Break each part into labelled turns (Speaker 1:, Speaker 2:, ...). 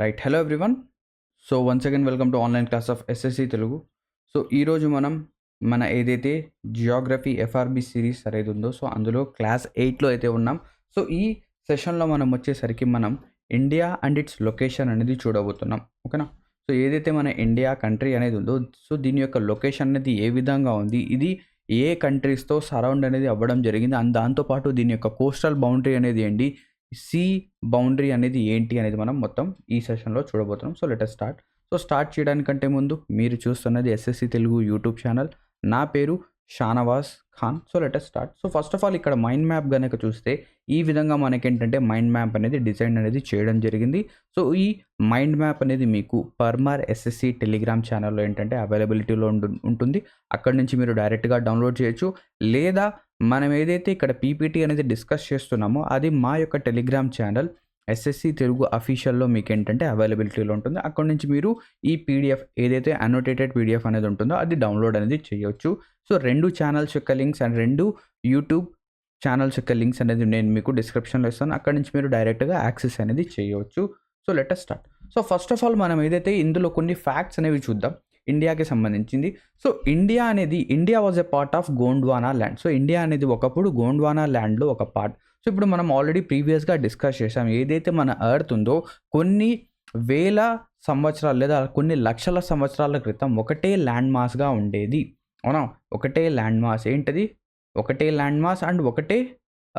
Speaker 1: Right. Hello everyone. So once again welcome to online class of SSC Telugu. So ఈరోజు మనం మన ఏదైతే Geography FRB series అనేది ఉందో సో అందులో క్లాస్ 8లో అయితే ఉన్నాం. సో ఈ సెషన్లో మనం వచ్చేసరికి మనం ఇండియా అండ్ ఇట్స్ లొకేషన్ అనేది చూడబోతున్నాం. ఓకేనా. సో ఏదైతే మన ఇండియా కంట్రీ అనేది ఉందో సో దీని యొక్క లొకేషన్ అనేది ఏ విధంగా ఉంది, ఇది ఏ కంట్రీస్తో సరౌండ్ అనేది అవ్వడం జరిగింది అండ్ దాంతోపాటు దీని యొక్క కోస్టల్ బౌండరీ అనేది ఏంటి, సీ బౌండరీ అనేది ఏంటి అనేది మనం మొత్తం ఈ సెషన్లో చూడబోతున్నాం. So let us start. So start చేయడానికంటే ముందు మీరు చూస్తున్నది ఎస్ఎస్సి తెలుగు యూట్యూబ్ ఛానల్. నా పేరు Shahnawaz Khan. So let us start. So first of all ఇక్కడ మైండ్ మ్యాప్ కనుక చూస్తే ఈ విధంగా మనకేంటంటే మైండ్ మ్యాప్ అనేది డిజైన్ అనేది చేయడం జరిగింది. సో ఈ మైండ్ మ్యాప్ అనేది మీకు పర్మార్ ఎస్ఎస్సి టెలిగ్రామ్ ఛానల్లో ఏంటంటే అవైలబిలిటీలో ఉంటుంది. అక్కడ నుంచి మీరు డైరెక్ట్గా డౌన్లోడ్ చేయొచ్చు, లేదా మనం ఏదైతే ఇక్కడ పీపీటీ అనేది డిస్కస్ చేస్తున్నామో అది మా యొక్క టెలిగ్రామ్ ఛానల్ ఎస్ఎస్సి తెలుగు అఫీషియల్లో మీకు ఏంటంటే అవైలబిలిటీలో ఉంటుంది. అక్కడ నుంచి మీరు ఈ పీడిఎఫ్ ఏదైతే అనోటేటెడ్ పీడిఎఫ్ అనేది ఉంటుందో అది డౌన్లోడ్ అనేది చేయొచ్చు. సో రెండు ఛానల్స్ యొక్క లింక్స్ అండ్ రెండు యూట్యూబ్ ఛానల్స్ యొక్క లింక్స్ అనేది నేను మీకు డిస్క్రిప్షన్లో ఇస్తాను. అక్కడ నుంచి మీరు డైరెక్ట్గా యాక్సెస్ అనేది చేయవచ్చు. So let us start. So first of all మనం ఏదైతే ఇందులో కొన్ని ఫ్యాక్ట్స్ అనేవి చూద్దాం ఇండియాకి సంబంధించింది. So India was a part of Gondwana land. So India అనేది ఒకప్పుడు గోండ్వానా ల్యాండ్లో ఒక పార్ట్. సో ఇప్పుడు మనం ఆల్రెడీ ప్రీవియస్గా డిస్కస్ చేసాం, ఏదైతే మన ఎర్త్ ఉందో కొన్ని వేల సంవత్సరాలు లేదా కొన్ని లక్షల సంవత్సరాల క్రితం ఒకటే ల్యాండ్ మాస్గా ఉండేది. అవునా, ఒకటే ల్యాండ్ మాస్. ఏంటది? ఒకటే ల్యాండ్ మాస్ అండ్ ఒకటే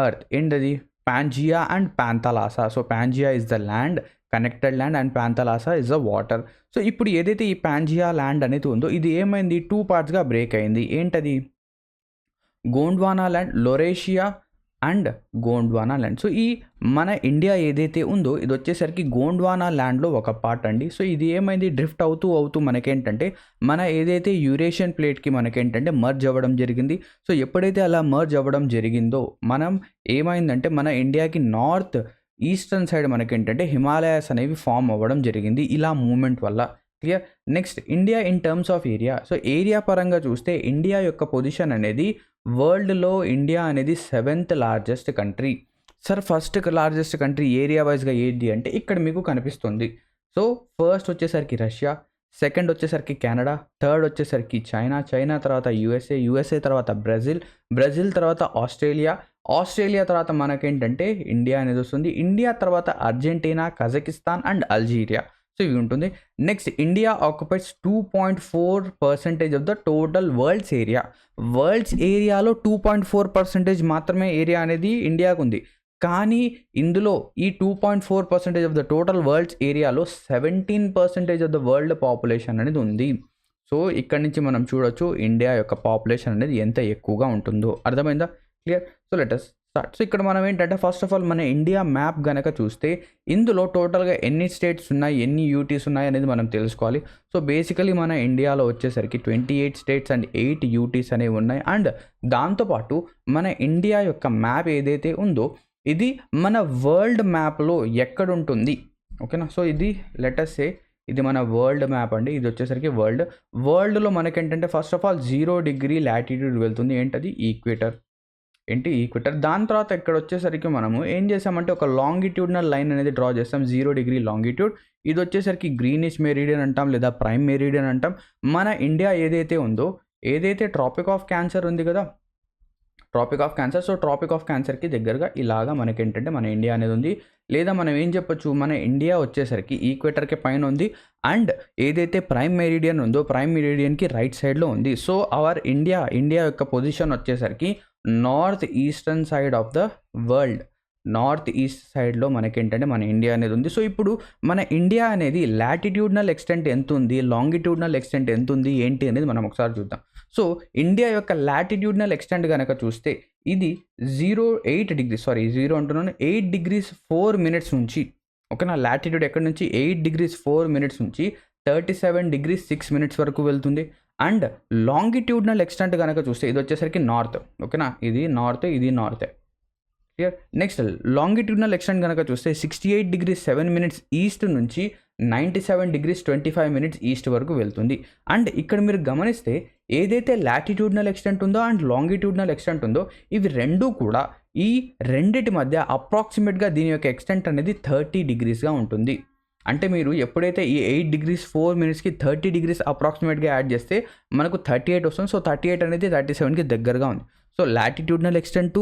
Speaker 1: ఎర్త్. ఏంటది? Pangaea and Panthalassa. So Pangaea is the land, connected land, and Panthalassa is the water. So ఇప్పుడు ఏదైతే ఈ పాంజియా ల్యాండ్ అనేది ఉందో ఇది ఏమైంది, 2 పార్ట్స్గా బ్రేక్ అయింది. ఏంటది? Gondwana land, Laurasia and Gondwana land. So ఈ మన ఇండియా ఏదైతే ఉందో ఇది వచ్చేసరికి గోండ్వానా ల్యాండ్లో ఒక పార్ట్ అండి. సో ఇది ఏమైంది, డ్రిఫ్ట్ అవుతూ మనకేంటంటే మన ఏదైతే యూరేషియన్ ప్లేట్కి మనకేంటంటే మర్జ్ అవ్వడం జరిగింది. సో ఎప్పుడైతే అలా మర్జ్ అవ్వడం జరిగిందో మనం ఏమైందంటే మన ఇండియాకి నార్త్ ఈస్టర్న్ సైడ్ మనకేంటంటే హిమాలయాస్ అనేవి ఫామ్ అవ్వడం జరిగింది ఇలా మూమెంట్ వల్ల. Clear. Next India in terms of area. So area పరంగా చూస్తే ఇండియా యొక్క పొజిషన్ అనేది వరల్డ్లో ఇండియా అనేది 7th largest country. Sir first largest country area వైజ్గా ఏది అంటే ఇక్కడ మీకు కనిపిస్తుంది. సో ఫస్ట్ వచ్చేసరికి రష్యా, సెకండ్ వచ్చేసరికి కెనడా, థర్డ్ వచ్చేసరికి చైనా తర్వాత యూఎస్ఏ తర్వాత బ్రెజిల్ తర్వాత ఆస్ట్రేలియా తర్వాత మనకేంటంటే ఇండియా అనేది వస్తుంది. ఇండియా తర్వాత Argentina, Kazakhstan and Algeria. So ఇవి ఉంటుంది. Next India occupies 2.4% of the total world's area. World's ఏరియాలో 2.4% మాత్రమే ఏరియా అనేది ఇండియాకు ఉంది. కానీ ఇందులో ఈ 2.4% ఆఫ్ ద టోటల్ వరల్డ్స్ ఏరియాలో 17% ఆఫ్ ద వరల్డ్ పాపులేషన్ అనేది ఉంది. సో ఇక్కడ నుంచి మనం చూడొచ్చు ఇండియా యొక్క పాపులేషన్ అనేది ఎంత ఎక్కువగా ఉంటుందో. అర్థమైందా? Clear. So let us start. So ఇక్కడ మనం ఏంటంటే ఫస్ట్ ఆఫ్ ఆల్ మన ఇండియా మ్యాప్ గనక చూస్తే ఇందులో టోటల్గా ఎన్ని స్టేట్స్ ఉన్నాయి, ఎన్ని యూటీస్ ఉన్నాయి అనేది మనం తెలుసుకోవాలి. సో బేసికలీ మన ఇండియాలో వచ్చేసరికి 28 స్టేట్స్ అండ్ 8 యూటీస్ అనేవి ఉన్నాయి. అండ్ దాంతోపాటు మన ఇండియా యొక్క మ్యాప్ ఏదైతే ఉందో ఇది మన వరల్డ్ మ్యాప్లో ఎక్కడుంటుంది. ఓకేనా. సో ఇది లెట్ us సే ఇది మన వరల్డ్ మ్యాప్ అండి. ఇది వచ్చేసరికి వరల్డ్లో మనకేంటంటే first of all 0 degree latitude వెళ్తుంది. ఏంటది? ఈక్వేటర్. దాని తర్వాత ఇక్కడ వచ్చేసరికి మనము ఏం చేసామంటే ఒక లాంగిట్యూడ్నల్ లైన్ అనేది డ్రా చేస్తాం, 0 డిగ్రీ లాంగిట్యూడ్. ఇది వచ్చేసరికి గ్రీనిష్ మెరీడియన్ అంటాం లేదా ప్రైమ్ మెరీడియన్ అంటాం. మన ఇండియా ఏదైతే ఉందో ఏదైతే ట్రాపిక్ ఆఫ్ క్యాన్సర్ ఉంది కదా, సో ట్రాపిక్ ఆఫ్ క్యాన్సర్కి దగ్గరగా ఇలాగా మనకేంటంటే మన ఇండియా అనేది ఉంది. లేదా మనం ఏం చెప్పొచ్చు, మన ఇండియా వచ్చేసరికి ఈక్వేటర్కి పైన ఉంది అండ్ ఏదైతే ప్రైమ్ మెరీడియన్ ఉందో ప్రైమ్ మెరీడియన్కి రైట్ సైడ్లో ఉంది. సో అవర్ ఇండియా యొక్క పొజిషన్ వచ్చేసరికి north eastern side of the world, north east సైడ్లో మనకేంటంటే మన ఇండియా అనేది ఉంది. సో ఇప్పుడు మన ఇండియా అనేది లాటిట్యూడ్నల్ ఎక్స్టెంట్ ఎంత ఉంది, లాంగిట్యూడ్నల్ ఎక్స్టెంట్ ఎంత ఉంది ఏంటి అనేది మనం ఒకసారి చూద్దాం. సో ఇండియా యొక్క లాటిట్యూడ్నల్ ఎక్స్టెంట్ కనుక చూస్తే ఇది 8 degrees 4 minutes నుంచి, ఓకేనా, లాటిట్యూడ్ ఎక్కడి నుంచి 8 degrees 4 minutes నుంచి 37 degrees 6 minutes వరకు వెళ్తుంది. అండ్ లాంగిట్యూడ్నల్ ఎక్స్టెంట్ కనుక చూస్తే ఇది వచ్చేసరికి నార్త్. ఓకేనా, ఇది నార్తే. క్లియర్. నెక్స్ట్ లాంగిట్యూడ్నల్ ఎక్స్టెంట్ కనుక చూస్తే 68 degrees 7 minutes ఈస్ట్ నుంచి 97 degrees 25 minutes ఈస్ట్ వరకు వెళ్తుంది. అండ్ ఇక్కడ మీరు గమనిస్తే ఏదైతే లాటిట్యూడ్నల్ ఎక్స్టెంట్ ఉందో అండ్ లాంగిట్యూడ్నల్ ఎక్స్టెంట్ ఉందో ఇవి రెండూ కూడా ఈ రెండిటి మధ్య అప్రాక్సిమేట్గా దీని యొక్క ఎక్స్టెంట్ అనేది 30 degreesగా ఉంటుంది. అంటే మీరు ఎప్పుడైతే ఈ 8 డిగ్రీస్ 4 మినిట్స్కి 30 డిగ్రీస్ అప్రాక్సిమేట్గా యాడ్ చేస్తే మనకు 38 వస్తుంది. సో 38 అనేది 37కి దగ్గరగా ఉంది. సో లాటిట్యూడ్నల్ ఎక్స్టెంట్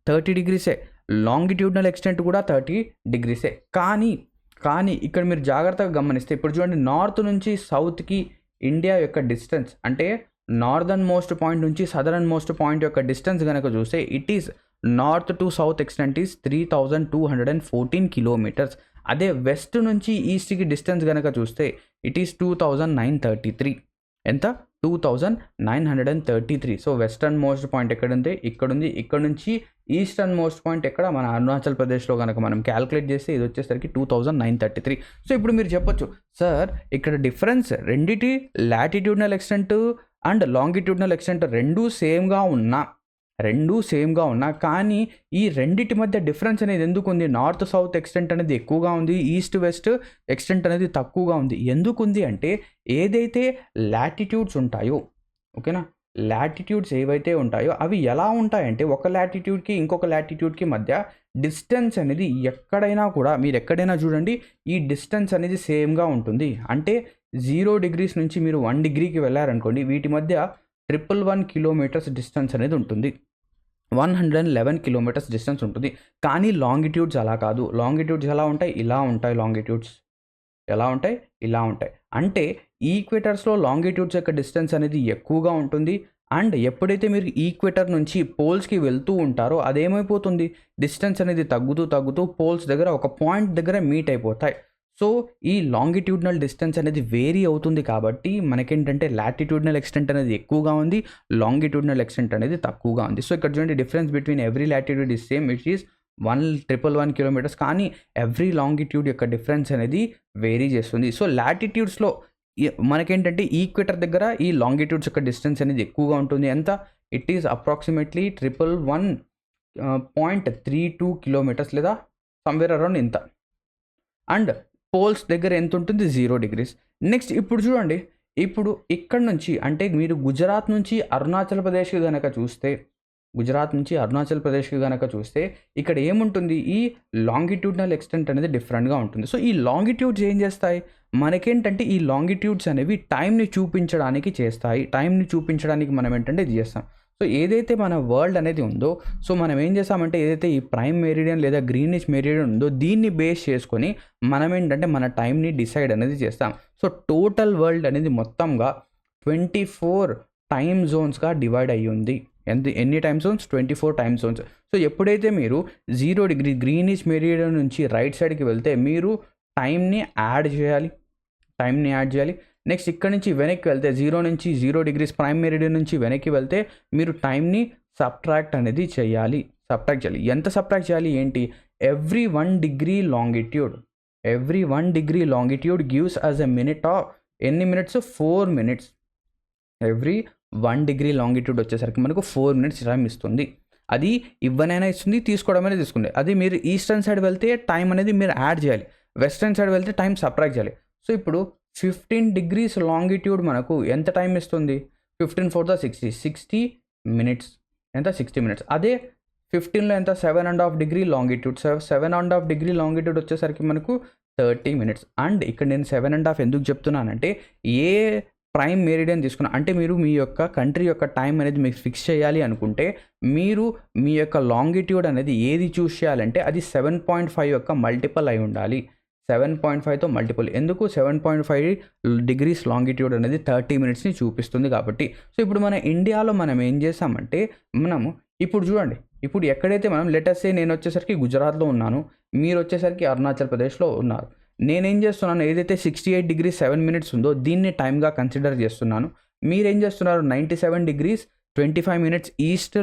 Speaker 1: 30 డిగ్రీసే, లాంగిట్యూడ్నల్ ఎక్స్టెంట్ కూడా 30 డిగ్రీసే. కానీ ఇక్కడ మీరు జాగ్రత్తగా గమనిస్తే ఇప్పుడు చూడండి, నార్త్ నుంచి సౌత్కి ఇండియా యొక్క డిస్టెన్స్ అంటే నార్దర్న్ మోస్ట్ పాయింట్ నుంచి సదరన్ మోస్ట్ పాయింట్ యొక్క డిస్టెన్స్ కనుక చూస్తే it is north to south extent is 3214 kilometres. అదే వెస్ట్ నుంచి ఈస్ట్కి డిస్టెన్స్ కనుక చూస్తే ఇట్ ఈస్ 2933. ఎంత? 2933. సో వెస్టర్న్ మోస్ట్ పాయింట్ ఎక్కడుంది? ఇక్కడుంది. ఇక్కడ నుంచి ఈస్టర్న్ మోస్ట్ పాయింట్ ఎక్కడ? మన అరుణాచల్ ప్రదేశ్లో కనుక మనం క్యాల్కులేట్ చేస్తే ఇది వచ్చేసరికి 2933. సో ఇప్పుడు మీరు చెప్పొచ్చు, సార్ ఇక్కడ డిఫరెన్స్ రెండిటి latitudinal extent and longitudinal extent రెండూ సేమ్గా ఉన్నా కానీ ఈ రెండిటి మధ్య డిఫరెన్స్ అనేది ఎందుకు ఉంది? నార్త్ సౌత్ ఎక్స్టెంట్ అనేది ఎక్కువగా ఉంది, ఈస్ట్ వెస్ట్ ఎక్స్టెంట్ అనేది తక్కువగా ఉంది. ఎందుకు ఉంది అంటే ఏదైతే లాటిట్యూడ్స్ ఉంటాయో, ఓకేనా, లాటిట్యూడ్స్ ఏవైతే ఉంటాయో అవి ఎలా ఉంటాయంటే ఒక లాటిట్యూడ్కి ఇంకొక లాటిట్యూడ్కి మధ్య డిస్టెన్స్ అనేది ఎక్కడైనా కూడా మీరు ఎక్కడైనా చూడండి ఈ డిస్టెన్స్ అనేది సేమ్గా ఉంటుంది. అంటే 0 డిగ్రీస్ నుంచి మీరు 1 డిగ్రీకి వెళ్ళారనుకోండి, వీటి మధ్య 111 కిలోమీటర్స్ డిస్టెన్స్ అనేది ఉంటుంది, 111 కిలోమీటర్స్ డిస్టెన్స్ ఉంటుంది. కానీ లాంగిట్యూడ్స్ అలా కాదు. లాంగిట్యూడ్స్ ఎలా ఉంటాయి? ఇలా ఉంటాయి. లాంగిట్యూడ్స్ ఎలా ఉంటాయి? ఇలా ఉంటాయి. అంటే ఈక్వేటర్స్లో లాంగిట్యూడ్స్ యొక్క డిస్టెన్స్ అనేది ఎక్కువగా ఉంటుంది. అండ్ ఎప్పుడైతే మీరు ఈక్వేటర్ నుంచి పోల్స్కి వెళ్తూ ఉంటారో అదేమైపోతుంది? డిస్టెన్స్ అనేది తగ్గుతూ పోల్స్ దగ్గర ఒక పాయింట్ దగ్గర మీట్ అయిపోతాయి. సో ఈ లాంగిట్యూడ్నల్ డిస్టెన్స్ అనేది వేరీ అవుతుంది కాబట్టి మనకేంటంటే లాటిట్యూడ్నల్ ఎక్స్టెంట్ అనేది ఎక్కువగా ఉంది, లాంగిట్యూడ్నల్ ఎక్స్టెంట్ అనేది తక్కువగా ఉంది. సో ఇక్కడ చూడండి, difference between every latitude is same, it is 111 kilometres. కానీ ఎవ్రీ లాంగిట్యూడ్ యొక్క డిఫరెన్స్ అనేది వేరీ చేస్తుంది. సో లాటిట్యూడ్స్లో మనకేంటంటే ఈక్వేటర్ దగ్గర ఈ లాంగిట్యూడ్స్ యొక్క డిస్టెన్స్ అనేది ఎక్కువగా ఉంటుంది. ఎంత? ఇట్ ఈస్ అప్రాక్సిమేట్లీ 111.32 కిలోమీటర్స్ లేదా సమ్వేర్ అరౌండ్ ఇంత. అండ్ పోల్స్ దగ్గర ఎంత ఉంటుంది? 0 డిగ్రీస్. నెక్స్ట్ ఇప్పుడు చూడండి, ఇప్పుడు ఇక్కడ నుంచి అంటే మీరు గుజరాత్ నుంచి అరుణాచల్ ప్రదేశ్కి కనుక చూస్తే ఇక్కడ ఏముంటుంది? ఈ లాంగిట్యూడ్నల్ ఎక్స్టెంట్ అనేది డిఫరెంట్గా ఉంటుంది. సో ఈ లాంగిట్యూడ్స్ ఏం చేస్తాయి? మనకేంటంటే ఈ లాంగిట్యూడ్స్ అనేవి టైంని చూపించడానికి మనం ఏంటంటే ఇది చేస్తాం. సో ఏదైతే మన వరల్డ్ అనేది ఉందో, సో మనం ఏం చేస్తామంటే ఏదైతే ఈ ప్రైమ్ మెరిడియన్ లేదా గ్రీనిష్ మెరిడియన్ ఉందో దీన్ని బేస్ చేసుకొని మనం ఏంటంటే మన టైంని డిసైడ్ అనేది చేస్తాం. సో టోటల్ వరల్డ్ అనేది మొత్తంగా 24 టైమ్ జోన్స్గా డివైడ్ అయ్యి ఉంది. ఎన్ని time Jones? 24 time Jones. So ఎప్పుడైతే మీరు 0 డిగ్రీ గ్రీనిష్ మెరిడియన్ నుంచి రైట్ సైడ్కి వెళ్తే మీరు టైంని యాడ్ చేయాలి. నెక్స్ట్ ఇక్కడ నుంచి వెనక్కి వెళ్తే 0 డిగ్రీస్ ప్రైమ్ మెరిడియన్ నుంచి వెనక్కి వెళ్తే మీరు టైంని సబ్ట్రాక్ట్ చేయాలి. ఎంత సబ్ట్రాక్ట్ చేయాలి? ఏంటి? Every 1 degree longitude gives us a minute of ఎన్ని minutes? 4 minutes. Every 1 degree longitude వచ్చేసరికి మనకు 4 మినిట్స్ టైం ఇస్తుంది. అది ఇవ్వనైనా ఇస్తుంది, తీసుకోవడమైనా తీసుకుంది. అది మీరు ఈస్టర్న్ సైడ్ వెళ్తే టైం అనేది మీరు యాడ్ చేయాలి, వెస్టర్న్ సైడ్ వెళ్తే టైం సబ్ట్రాక్ట్ చేయాలి. సో ఇప్పుడు 15 డిగ్రీస్ లాంగిట్యూడ్ మనకు ఎంత టైం ఇస్తుంది? 15 4 60 మినిట్స్. ఎంత? 60 మినిట్స్. అదే 15లో ఎంత? 7.5 డిగ్రీ లాంగిట్యూడ్. 7.5 డిగ్రీ లాంగిట్యూడ్ వచ్చేసరికి మనకు 30 మినిట్స్. అండ్ ఇక్కడ నేను 7.5 ఎందుకు చెప్తున్నానంటే ఏ ప్రైమ్ మెరిడియన్ తీసుకున్నా అంటే మీరు మీ యొక్క కంట్రీ యొక్క టైం అనేది మీకు ఫిక్స్ చేయాలి అనుకుంటే మీరు మీ యొక్క లాంగిట్యూడ్ అనేది ఏది చూస్ చేయాలంటే అది 7.5 యొక్క మల్టిపుల్ అయి ఉండాలి. 7.5తో మల్టిపుల్. ఎందుకు? 7.5 డిగ్రీస్ లాంగిట్యూడ్ అనేది 30 మినిట్స్ని చూపిస్తుంది కాబట్టి. సో ఇప్పుడు మన ఇండియాలో మనం ఏం చేసామంటే మనము ఇప్పుడు చూడండి, ఇప్పుడు ఎక్కడైతే మనం లెటర్స్ నేను వచ్చేసరికి గుజరాత్లో ఉన్నాను, మీరు వచ్చేసరికి అరుణాచల్ ప్రదేశ్లో ఉన్నారు. నేనేం చేస్తున్నాను? ఏదైతే 68 డిగ్రీస్ 7 మినిట్స్ ఉందో దీన్ని టైమ్గా కన్సిడర్ చేస్తున్నాను. మీరేం చేస్తున్నారు? 97 డిగ్రీస్ 25 మినిట్స్ ఈస్ట్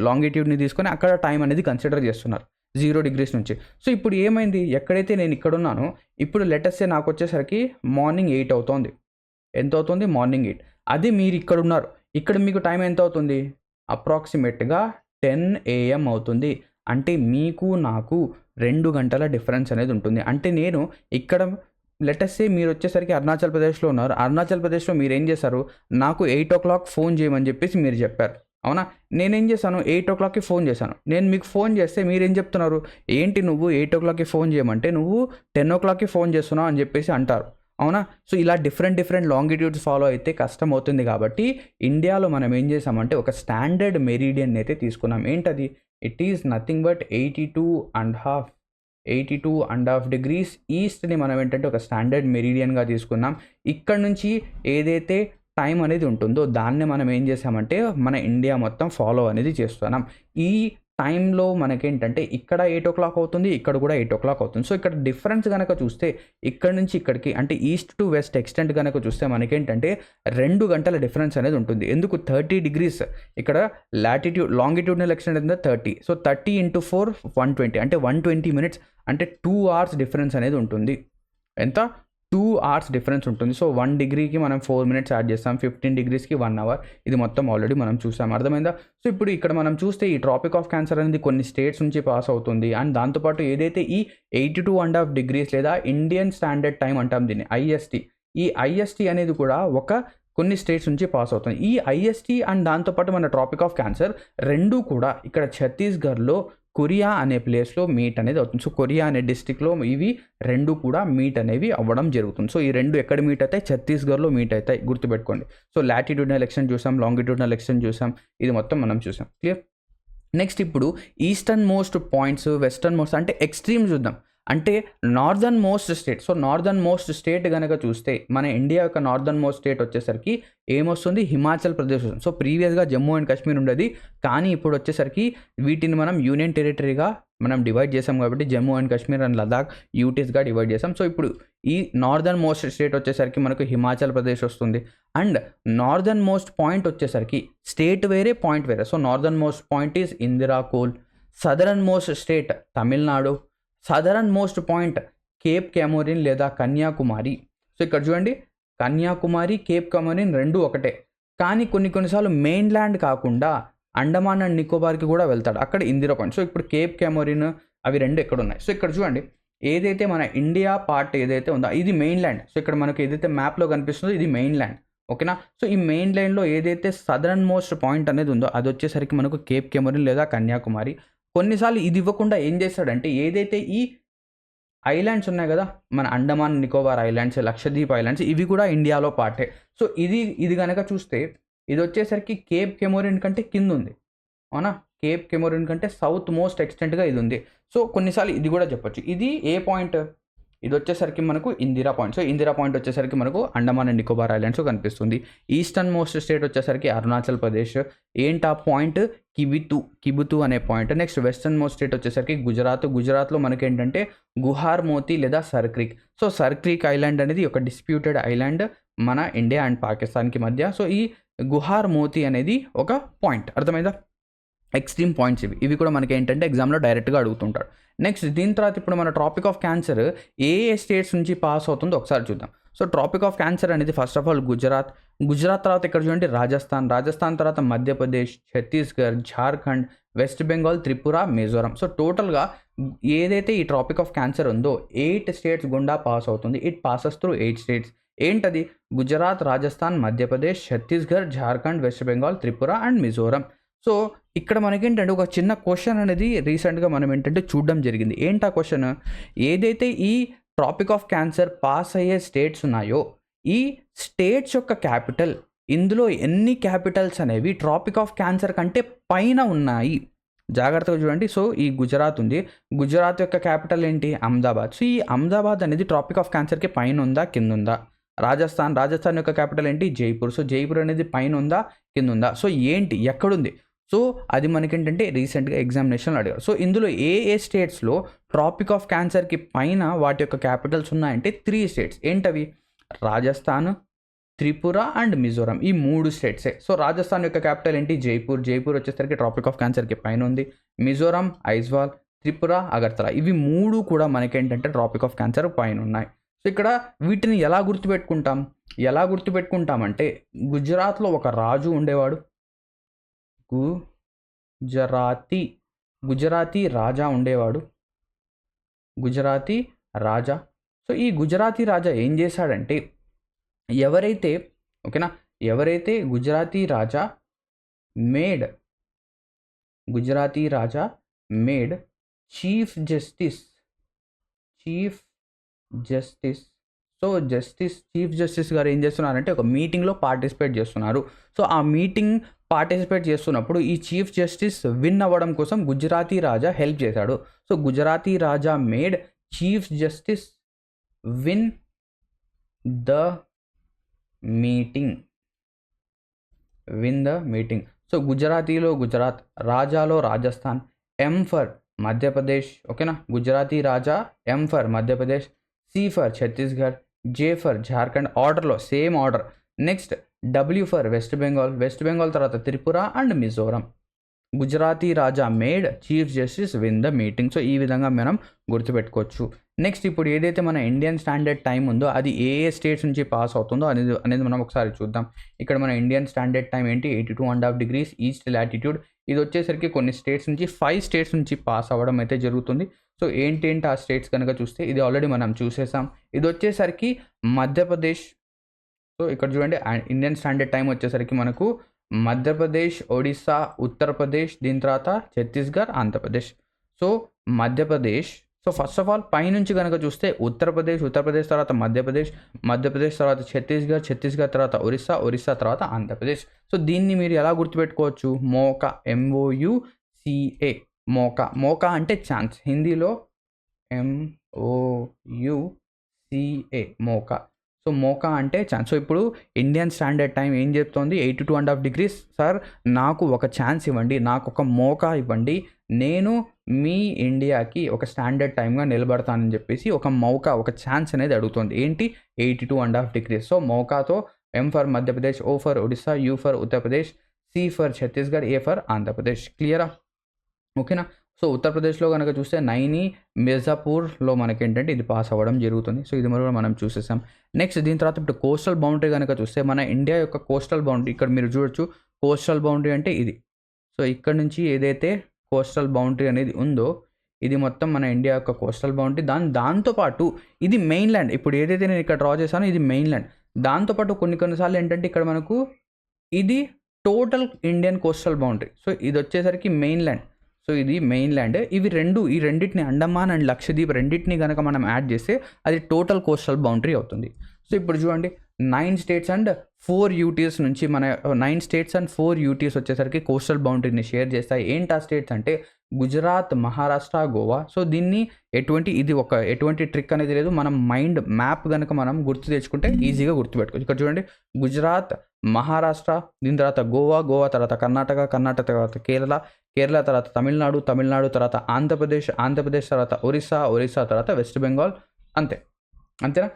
Speaker 1: లాంగిట్యూడ్ని తీసుకొని అక్కడ టైం అనేది కన్సిడర్ చేస్తున్నారు 0 డిగ్రీస్ నుంచి. సో ఇప్పుడు ఏమైంది? ఎక్కడైతే నేను ఇక్కడ ఉన్నానో ఇప్పుడు లెటర్సే నాకు వచ్చేసరికి మార్నింగ్ 8 అవుతుంది. ఎంత అవుతుంది? మార్నింగ్ 8. అది మీరు ఇక్కడ ఉన్నారు, ఇక్కడ మీకు టైం ఎంత అవుతుంది? అప్రాక్సిమేట్గా 10 AM అవుతుంది. అంటే మీకు నాకు 2 గంటల డిఫరెన్స్ అనేది ఉంటుంది. అంటే నేను ఇక్కడ లెటర్సే మీరు వచ్చేసరికి అరుణాచల్ ప్రదేశ్లో ఉన్నారు, అరుణాచల్ ప్రదేశ్లో మీరు ఏం చేశారు? నాకు 8 o'clock ఫోన్ చేయమని చెప్పేసి మీరు చెప్పారు. అవునా? నేనేం చేశాను 8:00కి ఫోన్ చేశాను. నేను మీకు ఫోన్ చేస్తే మీరేం చెప్తున్నారు? ఏంటి నువ్వు 8:00కి ఫోన్ చేయమంటే నువ్వు 10:00కి ఫోన్ చేస్తున్నావు అని చెప్పేసి అంటారు. అవునా? సో, ఇలా డిఫరెంట్ లాంగిట్యూడ్స్ ఫాలో అయితే కష్టమవుతుంది కాబట్టి ఇండియాలో మనం ఏం చేసామంటే ఒక స్టాండర్డ్ మెరిడియన్ అయితే తీసుకున్నాం. ఏంటది? It is nothing but 82.5 degrees ఈస్ట్‌ని మనం ఏంటంటే ఒక స్టాండర్డ్ మెరిడియన్‌గా తీసుకున్నాం. ఇక్కడ నుంచి ఏదైతే టైం అనేది ఉంటుందో దాన్ని మనం ఏం చేసామంటే మన ఇండియా మొత్తం ఫాలో అనేది చేస్తున్నాం. ఈ టైంలో మనకేంటంటే ఇక్కడ 8:00 అవుతుంది. ఇక్కడ కూడా 8:00 అవుతుంది. సో, ఇక్కడ డిఫరెన్స్ గనక చూస్తే ఇక్కడి నుంచి ఇక్కడికి అంటే ఈస్ట్ టు వెస్ట్ ఎక్స్టెంట్ గనక చూస్తే మనకేంటంటే 2 గంటల డిఫరెన్స్ అనేది ఉంటుంది. ఎందుకు 30 డిగ్రీస్ ఇక్కడ లాంగిట్యూడినల్ ఎక్స్టెంట్ ఎంత 30. సో, 30 × 4 120 అంటే 120 మినిట్స్ అంటే 2 అవర్స్ డిఫరెన్స్ అనేది ఉంటుంది. ఎంత? 2 అవర్స్ డిఫరెన్స్ ఉంటుంది. సో, 1 డిగ్రీకి మనం 4 మినిట్స్ యాడ్ చేస్తాం. 15 డిగ్రీస్‌కి 1 అవర్. ఇది మొత్తం ఆల్రెడీ మనం చూసాం. అర్థమైందా? సో, ఇప్పుడు ఇక్కడ మనం చూస్తే ఈ ట్రాపిక్ ఆఫ్ క్యాన్సర్ అనేది కొన్ని స్టేట్స్ నుంచి పాస్ అవుతుంది. అండ్ దాంతోపాటు ఏదైతే ఈ 82.5 డిగ్రీస్ లేదా ఇండియన్ స్టాండర్డ్ టైమ్ అంటాం దీన్ని ఐఎస్టీ. ఈ ఐఎస్టీ అనేది కూడా కొన్ని స్టేట్స్ నుంచి పాస్ అవుతుంది. ఈ ఐఎస్టీ అండ్ దాంతోపాటు మన ట్రాపిక్ ఆఫ్ క్యాన్సర్ 2 కూడా ఇక్కడ ఛత్తీస్‌గఢ్‌లో కొరియా అనే ప్లేస్‌లో మీట్ అనేది అవుతుంది. సో, కొరియా అనే డిస్ట్రిక్ట్‌లో ఇవి 2 కూడా మీట్ అనేవి అవ్వడం జరుగుతుంది. సో, ఈ 2 ఎక్కడ మీట్ అవుతాయి? ఛత్తీస్‌గఢ్‌లో మీట్ అవుతాయి. గుర్తుపెట్టుకోండి. సో, లాటిట్యూడినల్ ఎక్స్టెంట్ చూసాం, లాంగిట్యూడినల్ ఎక్స్టెంట్ చూసాం. ఇది మొత్తం మనం చూసాం. క్లియర్? నెక్స్ట్ ఇప్పుడు eastern most points, western most అంటే ఎక్స్‌ట్రీమ్ చూద్దాం. అంటే northern most state. So, northern most state గనక చూస్తే మన ఇండియా యొక్క నార్దర్న్ మోస్ట్ స్టేట్ వచ్చేసరికి ఏమొస్తుంది? హిమాచల్ ప్రదేశ్ వస్తుంది. సో, ప్రీవియస్‌గా జమ్మూ అండ్ కాశ్మీర్ ఉండేది. కానీ ఇప్పుడు వచ్చేసరికి వీటిని మనం యూనియన్ టెరిటరీగా మనం డివైడ్ చేసాం కాబట్టి జమ్మూ అండ్ కాశ్మీర్ అండ్ లదాఖ్ యూటీస్‌గా డివైడ్ చేసాం. సో, ఇప్పుడు ఈ నార్దర్న్ మోస్ట్ స్టేట్ వచ్చేసరికి మనకు హిమాచల్ ప్రదేశ్ వస్తుంది. అండ్ నార్దర్న్ మోస్ట్ పాయింట్ వచ్చేసరికి స్టేట్ వేరే, పాయింట్ వేరే. So, northern most point is Indira Col. Southern most state Tamil Nadu. Southern most point Cape Comorin లేదా కన్యాకుమారి. సో, ఇక్కడ చూడండి కన్యాకుమారి, కేప్ కెమోరిన్ 2 ఒకటే. కానీ కొన్నిసార్లు మెయిన్ ల్యాండ్ కాకుండా అండమాన్ అండ్ నికోబార్‌కి కూడా వెళ్తాడు. అక్కడ ఇందిరా పాయింట్. సో, ఇప్పుడు కేప్ కెమోరిన్ అవి 2 ఎక్కడున్నాయి? సో, ఇక్కడ చూడండి ఏదైతే మన ఇండియా పార్ట్ ఏదైతే ఉందో ఇది మెయిన్ ల్యాండ్. సో, ఇక్కడ మనకు ఏదైతే మ్యాప్‌లో కనిపిస్తుందో ఇది మెయిన్ ల్యాండ్. ఓకేనా? సో, ఈ మెయిన్ ల్యాండ్‌లో ఏదైతే సదరన్ మోస్ట్ పాయింట్ అనేది ఉందో అది వచ్చేసరికి మనకు కేప్ కెమోరిన్ లేదా కన్యాకుమారి. కొన్నిసార్లు ఇది ఇవ్వకుండా ఏం చేస్తాడంటే ఏదైతే ఈ ఐలాండ్స్ ఉన్నాయి కదా! మన అండమాన్ నికోబార్ ఐలాండ్స్, లక్షద్వీప్ ఐలాండ్స్ ఇవి కూడా ఇండియాలో పార్టే. సో, ఇది గనక చూస్తే ఇదొచ్చేసరికి కేప్ కెమోరిన్ కంటే కిందుంది. అవునా? కేప్ కెమోరిన్ కంటే సౌత్ మోస్ట్ ఎక్స్టెంట్‌గా ఇదుంది. సో, కొన్నిసార్లు ఇది కూడా చెప్పొచ్చు. ఇది ఏ పాయింట్? ఇదొచ్చేసరికి మనకు Indira point. So, Indira point వచ్చేసరికి మనకు అండమాన్ అండ్ నికోబార్ ఐలాండ్స్ కనిపిస్తుంది. ఈస్టర్న్ మోస్ట్ స్టేట్ వచ్చేసరికి అరుణాచల్ ప్రదేశ్. ఏంటి ఆ పాయింట్? కిబుతు అనే point. Next western most state వచ్చేసరికి గుజరాత్‌లో మనకేంటంటే గుహార్ మోతీ లేదా sir creek. So, sir creek island అనేది ఒక డిస్ప్యూటెడ్ ఐలాండ్ మన ఇండియా అండ్ పాకిస్తాన్‌కి మధ్య. సో, ఈ గుహార్ మోతీ అనేది ఒక పాయింట్. అర్థమైందా? ఎక్స్‌ట్రీమ్ పాయింట్స్ ఇవి కూడా మనకేంటంటే ఎగ్జామ్‌లో డైరెక్ట్‌గా అడుగుతుంటాడు. నెక్స్ట్ దీని తర్వాత ఇప్పుడు మన ట్రాపిక్ ఆఫ్ క్యాన్సర్ ఏ స్టేట్స్ నుంచి పాస్ అవుతుందో ఒకసారి చూద్దాం. సో, ట్రాపిక్ ఆఫ్ క్యాన్సర్ అనేది ఫస్ట్ ఆఫ్ ఆల్ గుజరాత్ తర్వాత ఇక్కడ చూడండి రాజస్థాన్ తర్వాత మధ్యప్రదేశ్, ఛత్తీస్‌గఢ్, జార్ఖండ్, వెస్ట్ బెంగాల్, త్రిపుర, మిజోరం. సో, టోటల్‌గా ఏదైతే ఈ ట్రాపిక్ ఆఫ్ క్యాన్సర్ ఉందో 8 స్టేట్స్ గుండా పాస్ అవుతుంది. It passes through 8 states. ఏంటది? Gujarat, Rajasthan, Madhya Pradesh, Chhattisgarh, Jharkhand, west Bengal, Tripura and Mizoram. So, ఇక్కడ మనకేంటంటే ఒక చిన్న క్వెషన్ అనేది రీసెంట్‌గా మనం ఏంటంటే చూడడం జరిగింది. ఏంటా క్వెషన్? ఏదైతే ఈ ట్రాపిక్ ఆఫ్ క్యాన్సర్ పాస్ అయ్యే స్టేట్స్ ఉన్నాయో, ఈ స్టేట్స్ యొక్క క్యాపిటల్ ఇందులో ఎన్ని క్యాపిటల్స్ అనేవి ట్రాపిక్ ఆఫ్ క్యాన్సర్ కంటే పైన ఉన్నాయి? జాగ్రత్తగా చూడండి. సో, ఈ గుజరాత్ ఉంది. గుజరాత్ యొక్క క్యాపిటల్ ఏంటి? అహ్మదాబాద్. సో, ఈ అహ్మదాబాద్ అనేది ట్రాపిక్ ఆఫ్ క్యాన్సర్‌కి పైనుందా? కిందుందా? రాజస్థాన్ యొక్క క్యాపిటల్ ఏంటి? జైపూర్. సో, జైపూర్ అనేది పైనుందా? కిందుందా? సో, ఏంటి? ఎక్కడుంది? సో, అది మనకేంటంటే రీసెంట్‌గా ఎగ్జామినేషన్‌లో అడిగారు. సో, ఇందులో ఏ స్టేట్స్‌లో ట్రాపిక్ ఆఫ్ క్యాన్సర్‌కి పైన వాటి యొక్క క్యాపిటల్స్ ఉన్నాయంటే 3 స్టేట్స్. ఏంటవి? రాజస్థాన్, త్రిపుర అండ్ మిజోరం. ఈ 3 స్టేట్సే. సో, రాజస్థాన్ యొక్క క్యాపిటల్ ఏంటి? జైపూర్ వచ్చేసరికి ట్రాపిక్ ఆఫ్ క్యాన్సర్‌కి పైన ఉంది. మిజోరం, ఐజ్వాల్, త్రిపుర, అగర్తల. ఇవి 3 కూడా మనకేంటంటే ట్రాపిక్ ఆఫ్ క్యాన్సర్ పైనున్నాయి. సో, ఇక్కడ వీటిని ఎలా గుర్తుపెట్టుకుంటామంటే గుజరాత్‌లో ఒక రాజు ఉండేవాడు. గుజరాతీ రాజా ఉండేవాడు. గుజరాతీ రాజా. సో, ఈ గుజరాతీ రాజా ఏం చేశాడంటే ఎవరైతే గుజరాతీ రాజా మేడ్ గుజరాతీ రాజా made chief justice chief justice గారు ఏం చేస్తున్నారంటే ఒక మీటింగ్లో పార్టిసిపేట్ చేస్తున్నారు. సో ఆ మీటింగ్ పార్టిసిపేట్ చేస్తున్నప్పుడు ఈ చీఫ్ జస్టిస్ విన్ అవ్వడం కోసం గుజరాతీ రాజా హెల్ప్ చేశాడు. So Gujarati Raja made chief justice win the meeting. So గుజరాతీలో గుజరాత్, రాజాలో రాజస్థాన్, ఎం ఫర్ మధ్యప్రదేశ్, ఓకేనా. Gujarati raja, M for Madhya Pradesh, C for Chhattisgarh, J for Jharkhand, ఆర్డర్లో same order. Next W for West Bengal తర్వాత Tripura and Mizoram. Gujarati Raja made chief justice win the meeting. So ఈ విధంగా మనం గుర్తుపెట్టుకోవచ్చు. Next ఇప్పుడు ఏదైతే మన ఇండియన్ స్టాండర్డ్ టైం ఉందో అది ఏ స్టేట్స్ నుంచి పాస్ అవుతుందో అనేది మనం ఒకసారి చూద్దాం. ఇక్కడ మన ఇండియన్ స్టాండర్డ్ టైం ఏంటి, 82.5 degrees ఈస్ట్ లాటిట్యూడ్. ఇది వచ్చేసరికి కొన్ని స్టేట్స్ నుంచి 5 స్టేట్స్ నుంచి పాస్ అవ్వడం అయితే జరుగుతుంది. సో ఏంటి ఆ స్టేట్స్ కనుక చూస్తే ఇది ఆల్రెడీ మనం చూసేసాం. ఇది వచ్చేసరికి మధ్యప్రదేశ్. సో ఇక్కడ చూడండి ఇండియన్ స్టాండర్డ్ టైం వచ్చేసరికి మనకు మధ్యప్రదేశ్, ఒడిస్సా, ఉత్తరప్రదేశ్, దీని తర్వాత Chhattisgarh, Andhra Pradesh. So Madhya Pradesh. So first of all పైనుంచి కనుక చూస్తే ఉత్తరప్రదేశ్ తర్వాత మధ్యప్రదేశ్ తర్వాత ఛత్తీస్గఢ్ తర్వాత ఒరిస్సా తర్వాత ఆంధ్రప్రదేశ్. సో దీన్ని మీరు ఎలా గుర్తుపెట్టుకోవచ్చు, మోకా, MOUCA, మోకా అంటే ఛాన్స్, హిందీలో MOUCA, మోకా. సో మోకా అంటే ఛాన్స్. సో ఇప్పుడు ఇండియన్ స్టాండర్డ్ టైం ఏం చెప్తోంది, 82.5 degrees. సార్ నాకు ఒక ఛాన్స్ ఇవ్వండి, నాకు ఒక మోకా ఇవ్వండి, నేను మీ ఇండియాకి ఒక స్టాండర్డ్ టైమ్గా నిలబడతానని చెప్పేసి ఒక ఛాన్స్ అనేది అడుగుతుంది. ఏంటి, 82.5 degrees. సో మోకాతో M for Madhya Pradesh, O for Odisha, U for Uttar Pradesh, C for Chhattisgarh, A for Andhra Pradesh. క్లియరా, ఓకేనా. సో ఉత్తరప్రదేశ్లో కనుక చూస్తే నైని, మిర్జాపూర్లో మనకి ఏంటంటే ఇది పాస్ అవ్వడం జరుగుతుంది. సో ఇది మనం చూసేసాం. నెక్స్ట్ దీని తర్వాత ఇప్పుడు కోస్టల్ బౌండరీ కనుక చూస్తే మన ఇండియా యొక్క కోస్టల్ బౌండరీ ఇక్కడ మీరు చూడొచ్చు. కోస్టల్ బౌండరీ అంటే ఇది. సో ఇక్కడ నుంచి ఏదైతే కోస్టల్ బౌండరీ అనేది ఉందో ఇది మొత్తం మన ఇండియా యొక్క కోస్టల్ బౌండరీ. దాంతోపాటు ఇది మెయిన్ ల్యాండ్. ఇప్పుడు ఏదైతే నేను ఇక్కడ డ్రా చేశానో ఇది మెయిన్ ల్యాండ్. దాంతోపాటు కొన్నిసార్లు ఏంటంటే ఇక్కడ మనకు ఇది total Indian coastal boundary. So ఇది వచ్చేసరికి మెయిన్ ల్యాండ్. సో ఇది మెయిన్ ల్యాండ్. ఈ రెండింటిని అండమాన్ అండ్ లక్షద్వీప్ రెండింటిని కనుక మనం యాడ్ చేస్తే అది టోటల్ కోస్టల్ బౌండరీ అవుతుంది. సో ఇప్పుడు చూడండి 9 states and 4 UTs నుంచి మన 9 states and 4 UTs వచ్చేసరికి కోస్టల్ బౌండరీని షేర్ చేస్తాయి. ఏంటి ఆ స్టేట్స్ అంటే గుజరాత్, మహారాష్ట్ర, గోవా. సో దీన్ని ఎటువంటి ట్రిక్ అనేది లేదు. మనం మైండ్ మ్యాప్ కనుక మనం గుర్తు తెచ్చుకుంటే ఈజీగా గుర్తుపెట్టుకోవచ్చు. ఇక్కడ చూడండి గుజరాత్, మహారాష్ట్ర, దీని తర్వాత గోవా తర్వాత కర్ణాటక తర్వాత కేరళ తర్వాత తమిళనాడు తర్వాత ఆంధ్రప్రదేశ్ తర్వాత ఒరిస్సా తర్వాత వెస్ట్ బెంగాల్. అంతేనా,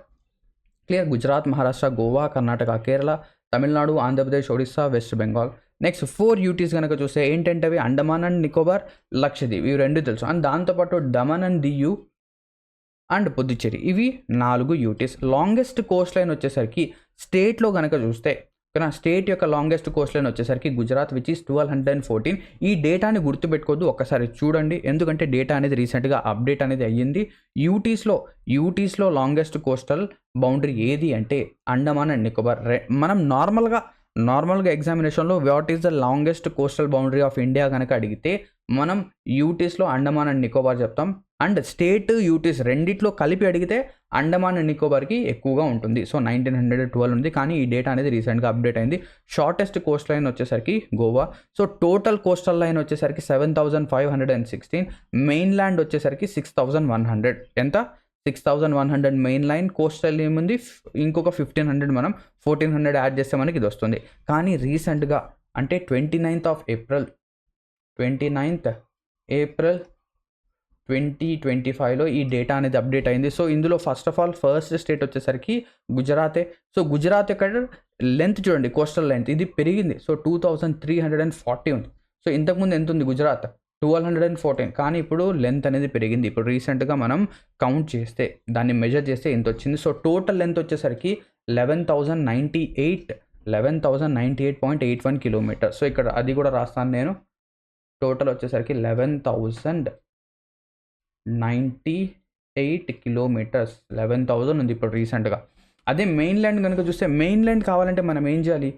Speaker 1: clear. Gujarat, Maharashtra, Goa, Karnataka, Kerala, Tamil Nadu, Andhra Pradesh, Odisha, west Bengal. Next 4 UTs కనుక చూస్తే ఏంటంటే అవి అండమాన్ అండ్ నికోబార్, లక్షద్వీప్, ఇవి 2 తెలుసు. అండ్ దాంతోపాటు దమన్ అండ్ దియు అండ్ పుదుచ్చేరి, ఇవి 4 UTs. లాంగెస్ట్ కోస్ట్ లైన్ వచ్చేసరికి స్టేట్లో కనుక చూస్తే స్టేట్ యొక్క లాంగెస్ట్ కోస్ట్ లైన్ వచ్చేసరికి గుజరాత్, విచ్ ఈస్ 1214. ఈ డేటాని గుర్తుపెట్టుకోవద్దు, ఒక్కసారి చూడండి, ఎందుకంటే డేటా అనేది రీసెంట్గా అప్డేట్ అనేది అయ్యింది. యూటీస్లో లాంగెస్ట్ కోస్టల్ బౌండరీ ఏది అంటే అండమాన్ అండ్ నికోబార్. మనం నార్మల్గా ఎగ్జామినేషన్లో what is the longest coastal boundary of India కనుక అడిగితే మనం యూటీస్లో అండమాన్ అండ్ నికోబార్ చెప్తాం. అండ్ స్టేట్ యూటీస్ రెండిట్లో కలిపి అడిగితే అండమాన్ అండ్ నికోబార్కి ఎక్కువగా ఉంటుంది. సో 1912 ఉంది, కానీ ఈ డేటా అనేది రీసెంట్గా అప్డేట్ అయింది. షార్టెస్ట్ కోస్ట్ లైన్ వచ్చేసరికి Goa. So total coastal line వచ్చేసరికి 7516. మెయిన్ ల్యాండ్ వచ్చేసరికి 6100. ఎంత, 6100 మెయిన్ లైన్. కోస్టల్ ఏముంది, ఇంకొక 1500 మనం 1400 యాడ్ చేస్తే మనకి ఇది వస్తుంది. కానీ రీసెంట్గా అంటే 29th April 2025లో ఈ డేటా అనేది అప్డేట్ అయింది. సో ఇందులో ఫస్ట్ స్టేట్ వచ్చేసరికి గుజరాతే. సో గుజరాత్ యొక్క లెంత్ చూడండి, కోస్టల్ లెంత్ ఇది పెరిగింది. సో 2340 ఉంది. సో ఇంతకుముందు ఎంత ఉంది గుజరాత్, 1214. కానీ ఇప్పుడు లెంత్ అనేది పెరిగింది. ఇప్పుడు రీసెంట్గా మనం కౌంట్ చేస్తే దాన్ని మెజర్ చేస్తే ఎంత వచ్చింది. సో టోటల్ లెంత్ వచ్చేసరికి 11,098.81 కిలోమీటర్. సో ఇక్కడ అది కూడా రాస్తాను నేను. టోటల్ వచ్చేసరికి 11,098 కిలోమీటర్స్. 11,000 ఉంది ఇప్పుడు రీసెంట్గా. అదే మెయిన్ ల్యాండ్ కనుక చూస్తే మెయిన్ ల్యాండ్ కావాలంటే మనం ఏం చేయాలి,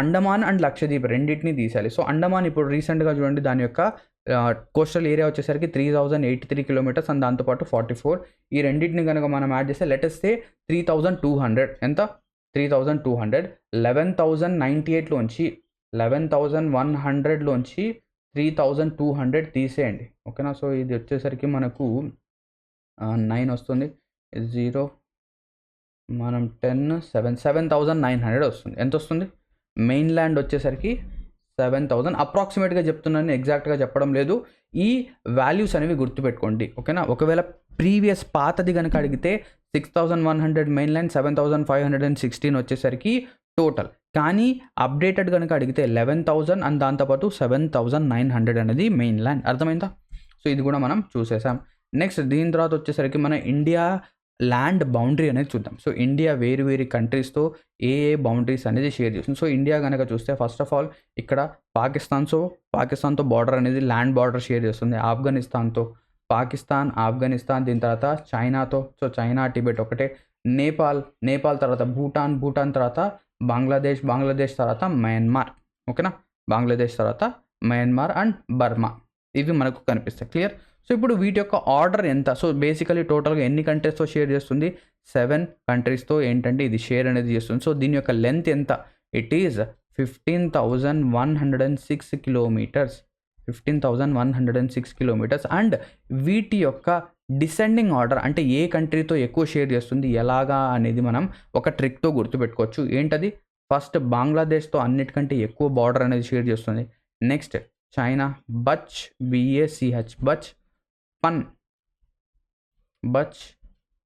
Speaker 1: అండమాన్ అండ్ లక్షద్వీప్ రెండింటిని తీసేయాలి. సో అండమాన్ ఇప్పుడు రీసెంట్గా చూడండి దాని యొక్క కోస్టల్ ఏరియా వచ్చేసరికి 3083 కిలోమీటర్స్ అండ్ దాంతోపాటు 44. ఈ రెండింటిని కనుక మనం యాడ్ చేస్తే లెటెస్ట్ సే 3200 ఎంత 3200 11,098లోంచి 11,100లోంచి 3,200 తీసేయండి. ఓకేనా. సో ఇది వచ్చేసరికి మనకు 9 వస్తుంది, 0 మనం 10 7 7,900 వస్తుంది. ఎంత వస్తుంది? మెయిన్ ల్యాండ్ వచ్చేసరికి 7,000 అప్రాక్సిమేట్గా చెప్తున్నాను, ఎగ్జాక్ట్గా చెప్పడం లేదు. ఈ వాల్యూస్ అనేవి గుర్తుపెట్టుకోండి. ఓకేనా. ఒకవేళ ప్రీవియస్ పాతది కనుక అడిగితే 6,100 మెయిన్ ల్యాండ్, 7,516 వచ్చేసరికి టోటల్. కానీ అప్డేటెడ్ కనుక అడిగితే 11,000 అండ్ దాంతోపాటు 7,900 అనేది మెయిన్ ల్యాండ్. అర్థమైందా? సో ఇది కూడా మనం చూసేసాం. నెక్స్ట్ దీని తర్వాత వచ్చేసరికి మన ఇండియా ల్యాండ్ బౌండరీ అనేది చూద్దాం. సో ఇండియా వేరు కంట్రీస్తో ఏ బౌండరీస్ అనేది షేర్ చేస్తుంది. సో ఇండియా కనుక చూస్తే ఫస్ట్ ఆఫ్ ఆల్ ఇక్కడ పాకిస్తాన్తో బార్డర్ అనేది ల్యాండ్ బార్డర్ షేర్ చేస్తుంది. ఆఫ్ఘనిస్తాన్తో పాకిస్తాన్, ఆఫ్ఘనిస్తాన్, దీని తర్వాత చైనాతో, సో చైనా టిబెట్ ఒకటే, నేపాల్ తర్వాత భూటాన్ తర్వాత బంగ్లాదేశ్ తర్వాత మయన్మార్. ఓకేనా. బంగ్లాదేశ్ తర్వాత మయన్మార్ అండ్ బర్మా, ఇవి మనకు కనిపిస్తాయి. క్లియర్. సో ఇప్పుడు వీటి యొక్క ఆర్డర్ ఎంత? సో బేసికలీ టోటల్గా ఎన్ని కంట్రీస్తో షేర్ చేస్తుంది? 7 కంట్రీస్తో ఏంటంటే ఇది షేర్ అనేది చేస్తుంది. సో దీని యొక్క లెంత్ ఎంత? It is 15,106 kilometres. 15,106 kilometres. And వీటి యొక్క డిసెండింగ్ ఆర్డర్ అంటే ఏ కంట్రీతో ఎక్కువ షేర్ చేస్తుంది ఎలాగా అనేది మనం ఒక ట్రిక్తో గుర్తుపెట్టుకోవచ్చు. ఏంటది? ఫస్ట్ బంగ్లాదేశ్తో అన్నిటికంటే ఎక్కువ బార్డర్ అనేది షేర్ చేస్తుంది. నెక్స్ట్ చైనా, బచ్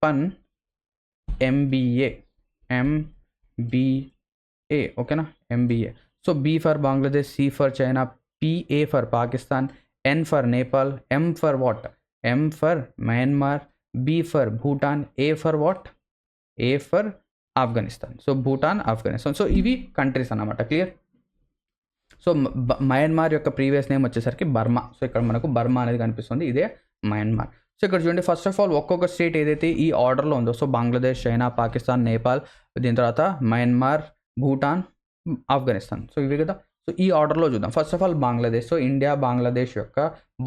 Speaker 1: పన్ MBA ఓకేనా. MBA. So B for Bangladesh, C for China, PA for Pakistan, N for Nepal, M for what? M for Myanmar, B for Bhutan, A for what? A for Afghanistan. So Bhutan, Afghanistan. So ఇవి countries అన్నమాట. Clear. So Myanmar యొక్క previous name వచ్చేసరికి Burma. So ఇక్కడ మనకు Burma అనేది కనిపిస్తుంది, ఇదే Myanmar. So ఇక్కడ చూడండి ఫస్ట్ ఆఫ్ ఆల్ ఒక్కొక్క స్టేట్ ఏదైతే ఈ ఆర్డర్లో ఉందో, సో బంగ్లాదేశ్, చైనా, పాకిస్తాన్, నేపాల్, దీని తర్వాత మయన్మార్, భూటాన్, ఆఫ్ఘనిస్తాన్. సో ఇవి కదా. సో ఈ ఆర్డర్లో చూద్దాం. First of all Bangladesh. So India Bangladesh యొక్క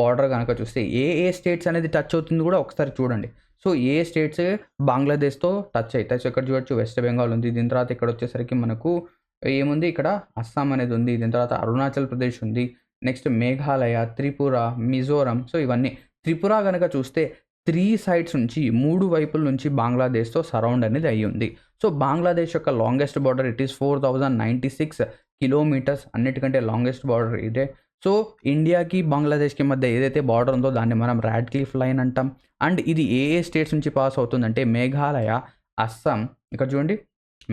Speaker 1: బార్డర్ కనుక చూస్తే ఏ స్టేట్స్ అనేది టచ్ అవుతుంది కూడా ఒకసారి చూడండి. సో ఏ స్టేట్స్ బంగ్లాదేశ్తో టచ్ అవుతాయి? సో ఇక్కడ చూడొచ్చు వెస్ట్ బెంగాల్ ఉంది. దీని తర్వాత ఇక్కడ వచ్చేసరికి మనకు ఏముంది? ఇక్కడ అస్సాం అనేది ఉంది. దీని తర్వాత అరుణాచల్ ప్రదేశ్ ఉంది. నెక్స్ట్ మేఘాలయ, త్రిపుర, మిజోరం. సో ఇవన్నీ. త్రిపుర కనుక చూస్తే 3 సైడ్స్ నుంచి 3 వైపుల నుంచి బంగ్లాదేశ్తో సరౌండ్ అనేది అయ్యి ఉంది. సో బంగ్లాదేశ్ యొక్క longest border it is 4,096 kilometres. అన్నిటికంటే లాంగెస్ట్ బార్డర్ ఇదే. సో ఇండియాకి బంగ్లాదేశ్కి మధ్య ఏదైతే బార్డర్ ఉందో దాన్ని మనం రాడ్క్లిఫ్ లైన్ అంటాం. అండ్ ఇది ఏ స్టేట్స్ నుంచి పాస్ అవుతుందంటే మేఘాలయ, అస్సాం, ఇక్కడ చూడండి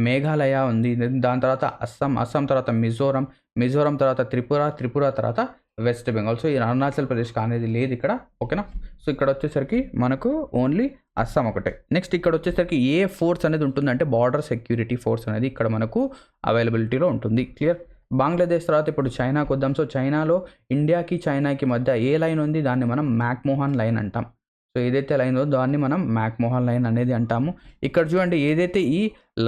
Speaker 1: మేఘాలయ ఉంది. దాని తర్వాత అస్సాం తర్వాత మిజోరం తర్వాత త్రిపుర తర్వాత వెస్ట్ బెంగాల్. సో ఈ అరుణాచల్ ప్రదేశ్ అనేది లేదు ఇక్కడ. ఓకేనా. సో ఇక్కడ వచ్చేసరికి మనకు ఓన్లీ అస్సాం ఒకటే. నెక్స్ట్ ఇక్కడ వచ్చేసరికి ఏ ఫోర్స్ అనేది ఉంటుందంటే బార్డర్ సెక్యూరిటీ ఫోర్స్ అనేది ఇక్కడ మనకు అవైలబిలిటీలో ఉంటుంది. క్లియర్. బంగ్లాదేశ్ తర్వాత ఇప్పుడు చైనాకు వద్దాం. సో చైనాలో ఇండియాకి చైనాకి మధ్య ఏ లైన్ ఉంది? దాన్ని మనం మ్యాక్మోహన్ లైన్ అంటాం. సో ఏదైతే లైన్ ఉందో దాన్ని మనం మ్యాక్మోహన్ లైన్ అనేది అంటాము. ఇక్కడ చూడండి ఏదైతే ఈ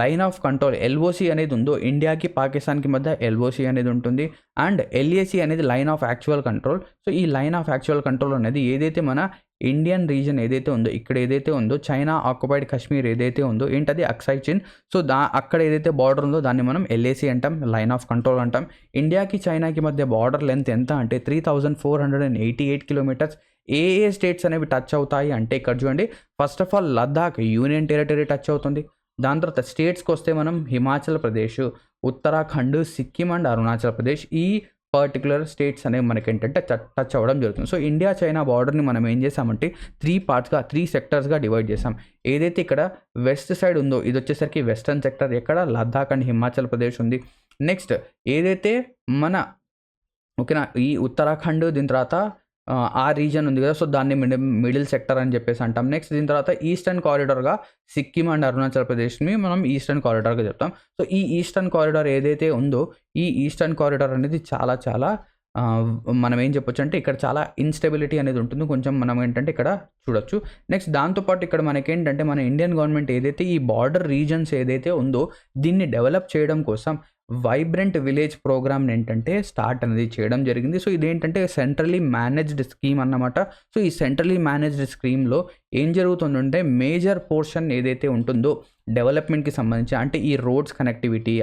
Speaker 1: లైన్ ఆఫ్ కంట్రోల్ LOC అనేది ఉందో ఇండియాకి పాకిస్తాన్కి మధ్య LOC అనేది ఉంటుంది. అండ్ LAC అనేది line of actual control. So ఈ లైన్ ఆఫ్ యాక్చువల్ కంట్రోల్ అనేది ఏదైతే మన ఇండియన్ రీజన్ ఏదైతే ఉందో ఇక్కడ ఏదైతే ఉందో చైనా ఆక్యుపైడ్ కాశ్మీర్ ఏదైతే ఉందో ఏంటది అక్సై చిన్. సో అక్కడ ఏదైతే బార్డర్ ఉందో దాన్ని మనం LAC అంటాం, లైన్ ఆఫ్ కంట్రోల్ అంటాం. ఇండియాకి చైనాకి మధ్య బార్డర్ లెంత్ ఎంత అంటే 3,488 కిలోమీటర్స్. ఏ స్టేట్స్ అనేవి టచ్ అవుతాయి అంటే ఇక్కడ చూడండి first of all Ladakh union territory touch అవుతుంది. దాని తర్వాత స్టేట్స్కి వస్తే మనం హిమాచల్ ప్రదేశ్, ఉత్తరాఖండ్, సిక్కిం అండ్ అరుణాచల్ ప్రదేశ్ ఈ పర్టికులర్ స్టేట్స్ అనేవి మనకి ఏంటంటే టచ్ అవ్వడం జరుగుతుంది. సో ఇండియా చైనా బార్డర్ని మనం ఏం చేసామంటే 3 సెక్టర్స్గా డివైడ్ చేసాం. ఏదైతే ఇక్కడ వెస్ట్ సైడ్ ఉందో ఇది వచ్చేసరికి వెస్టర్న్ సెక్టర్, ఎక్కడ లద్దాఖ్ అండ్ హిమాచల్ ప్రదేశ్ ఉంది. నెక్స్ట్ ఏదైతే మన ఓకేనా ఈ ఉత్తరాఖండ్ దీని తర్వాత ఆ రీజన్ ఉంది కదా. సో దాన్ని మిడిల్ సెక్టర్ అని చెప్పేసి అంటాం. నెక్స్ట్ దీని తర్వాత ఈస్టర్న్ కారిడార్గా సిక్కిం అండ్ అరుణాచల్ ప్రదేశ్ని మనం ఈస్టర్న్ కారిడార్గా చెప్తాం. సో ఈ ఈస్టర్న్ కారిడార్ ఏదైతే ఉందో ఈ ఈస్టర్న్ కారిడార్ అనేది చాలా మనం ఏం చెప్పొచ్చు అంటే ఇక్కడ చాలా ఇన్స్టెబిలిటీ అనేది ఉంటుంది కొంచెం. మనం ఏంటంటే ఇక్కడ చూడొచ్చు. నెక్స్ట్ దాంతోపాటు ఇక్కడ మనకేంటంటే మన ఇండియన్ గవర్నమెంట్ ఏదైతే ఈ బార్డర్ రీజన్స్ ఏదైతే ఉందో దీన్ని డెవలప్ చేయడం కోసం వైబ్రెంట్ విలేజ్ ప్రోగ్రామ్ ఏంటంటే స్టార్ట్ అనేది చేయడం జరిగింది. సో ఇదేంటంటే సెంట్రల్లీ మేనేజ్డ్ స్కీమ్ అన్నమాట. సో ఈ సెంట్రల్లీ మేనేజ్డ్ స్కీమ్‌లో ఏం జరుగుతుందంటే మేజర్ పోర్షన్ ఏదైతే ఉంటుందో డెవలప్మెంట్‌కి సంబంధించి, అంటే ఈ రోడ్స్ కనెక్టివిటీ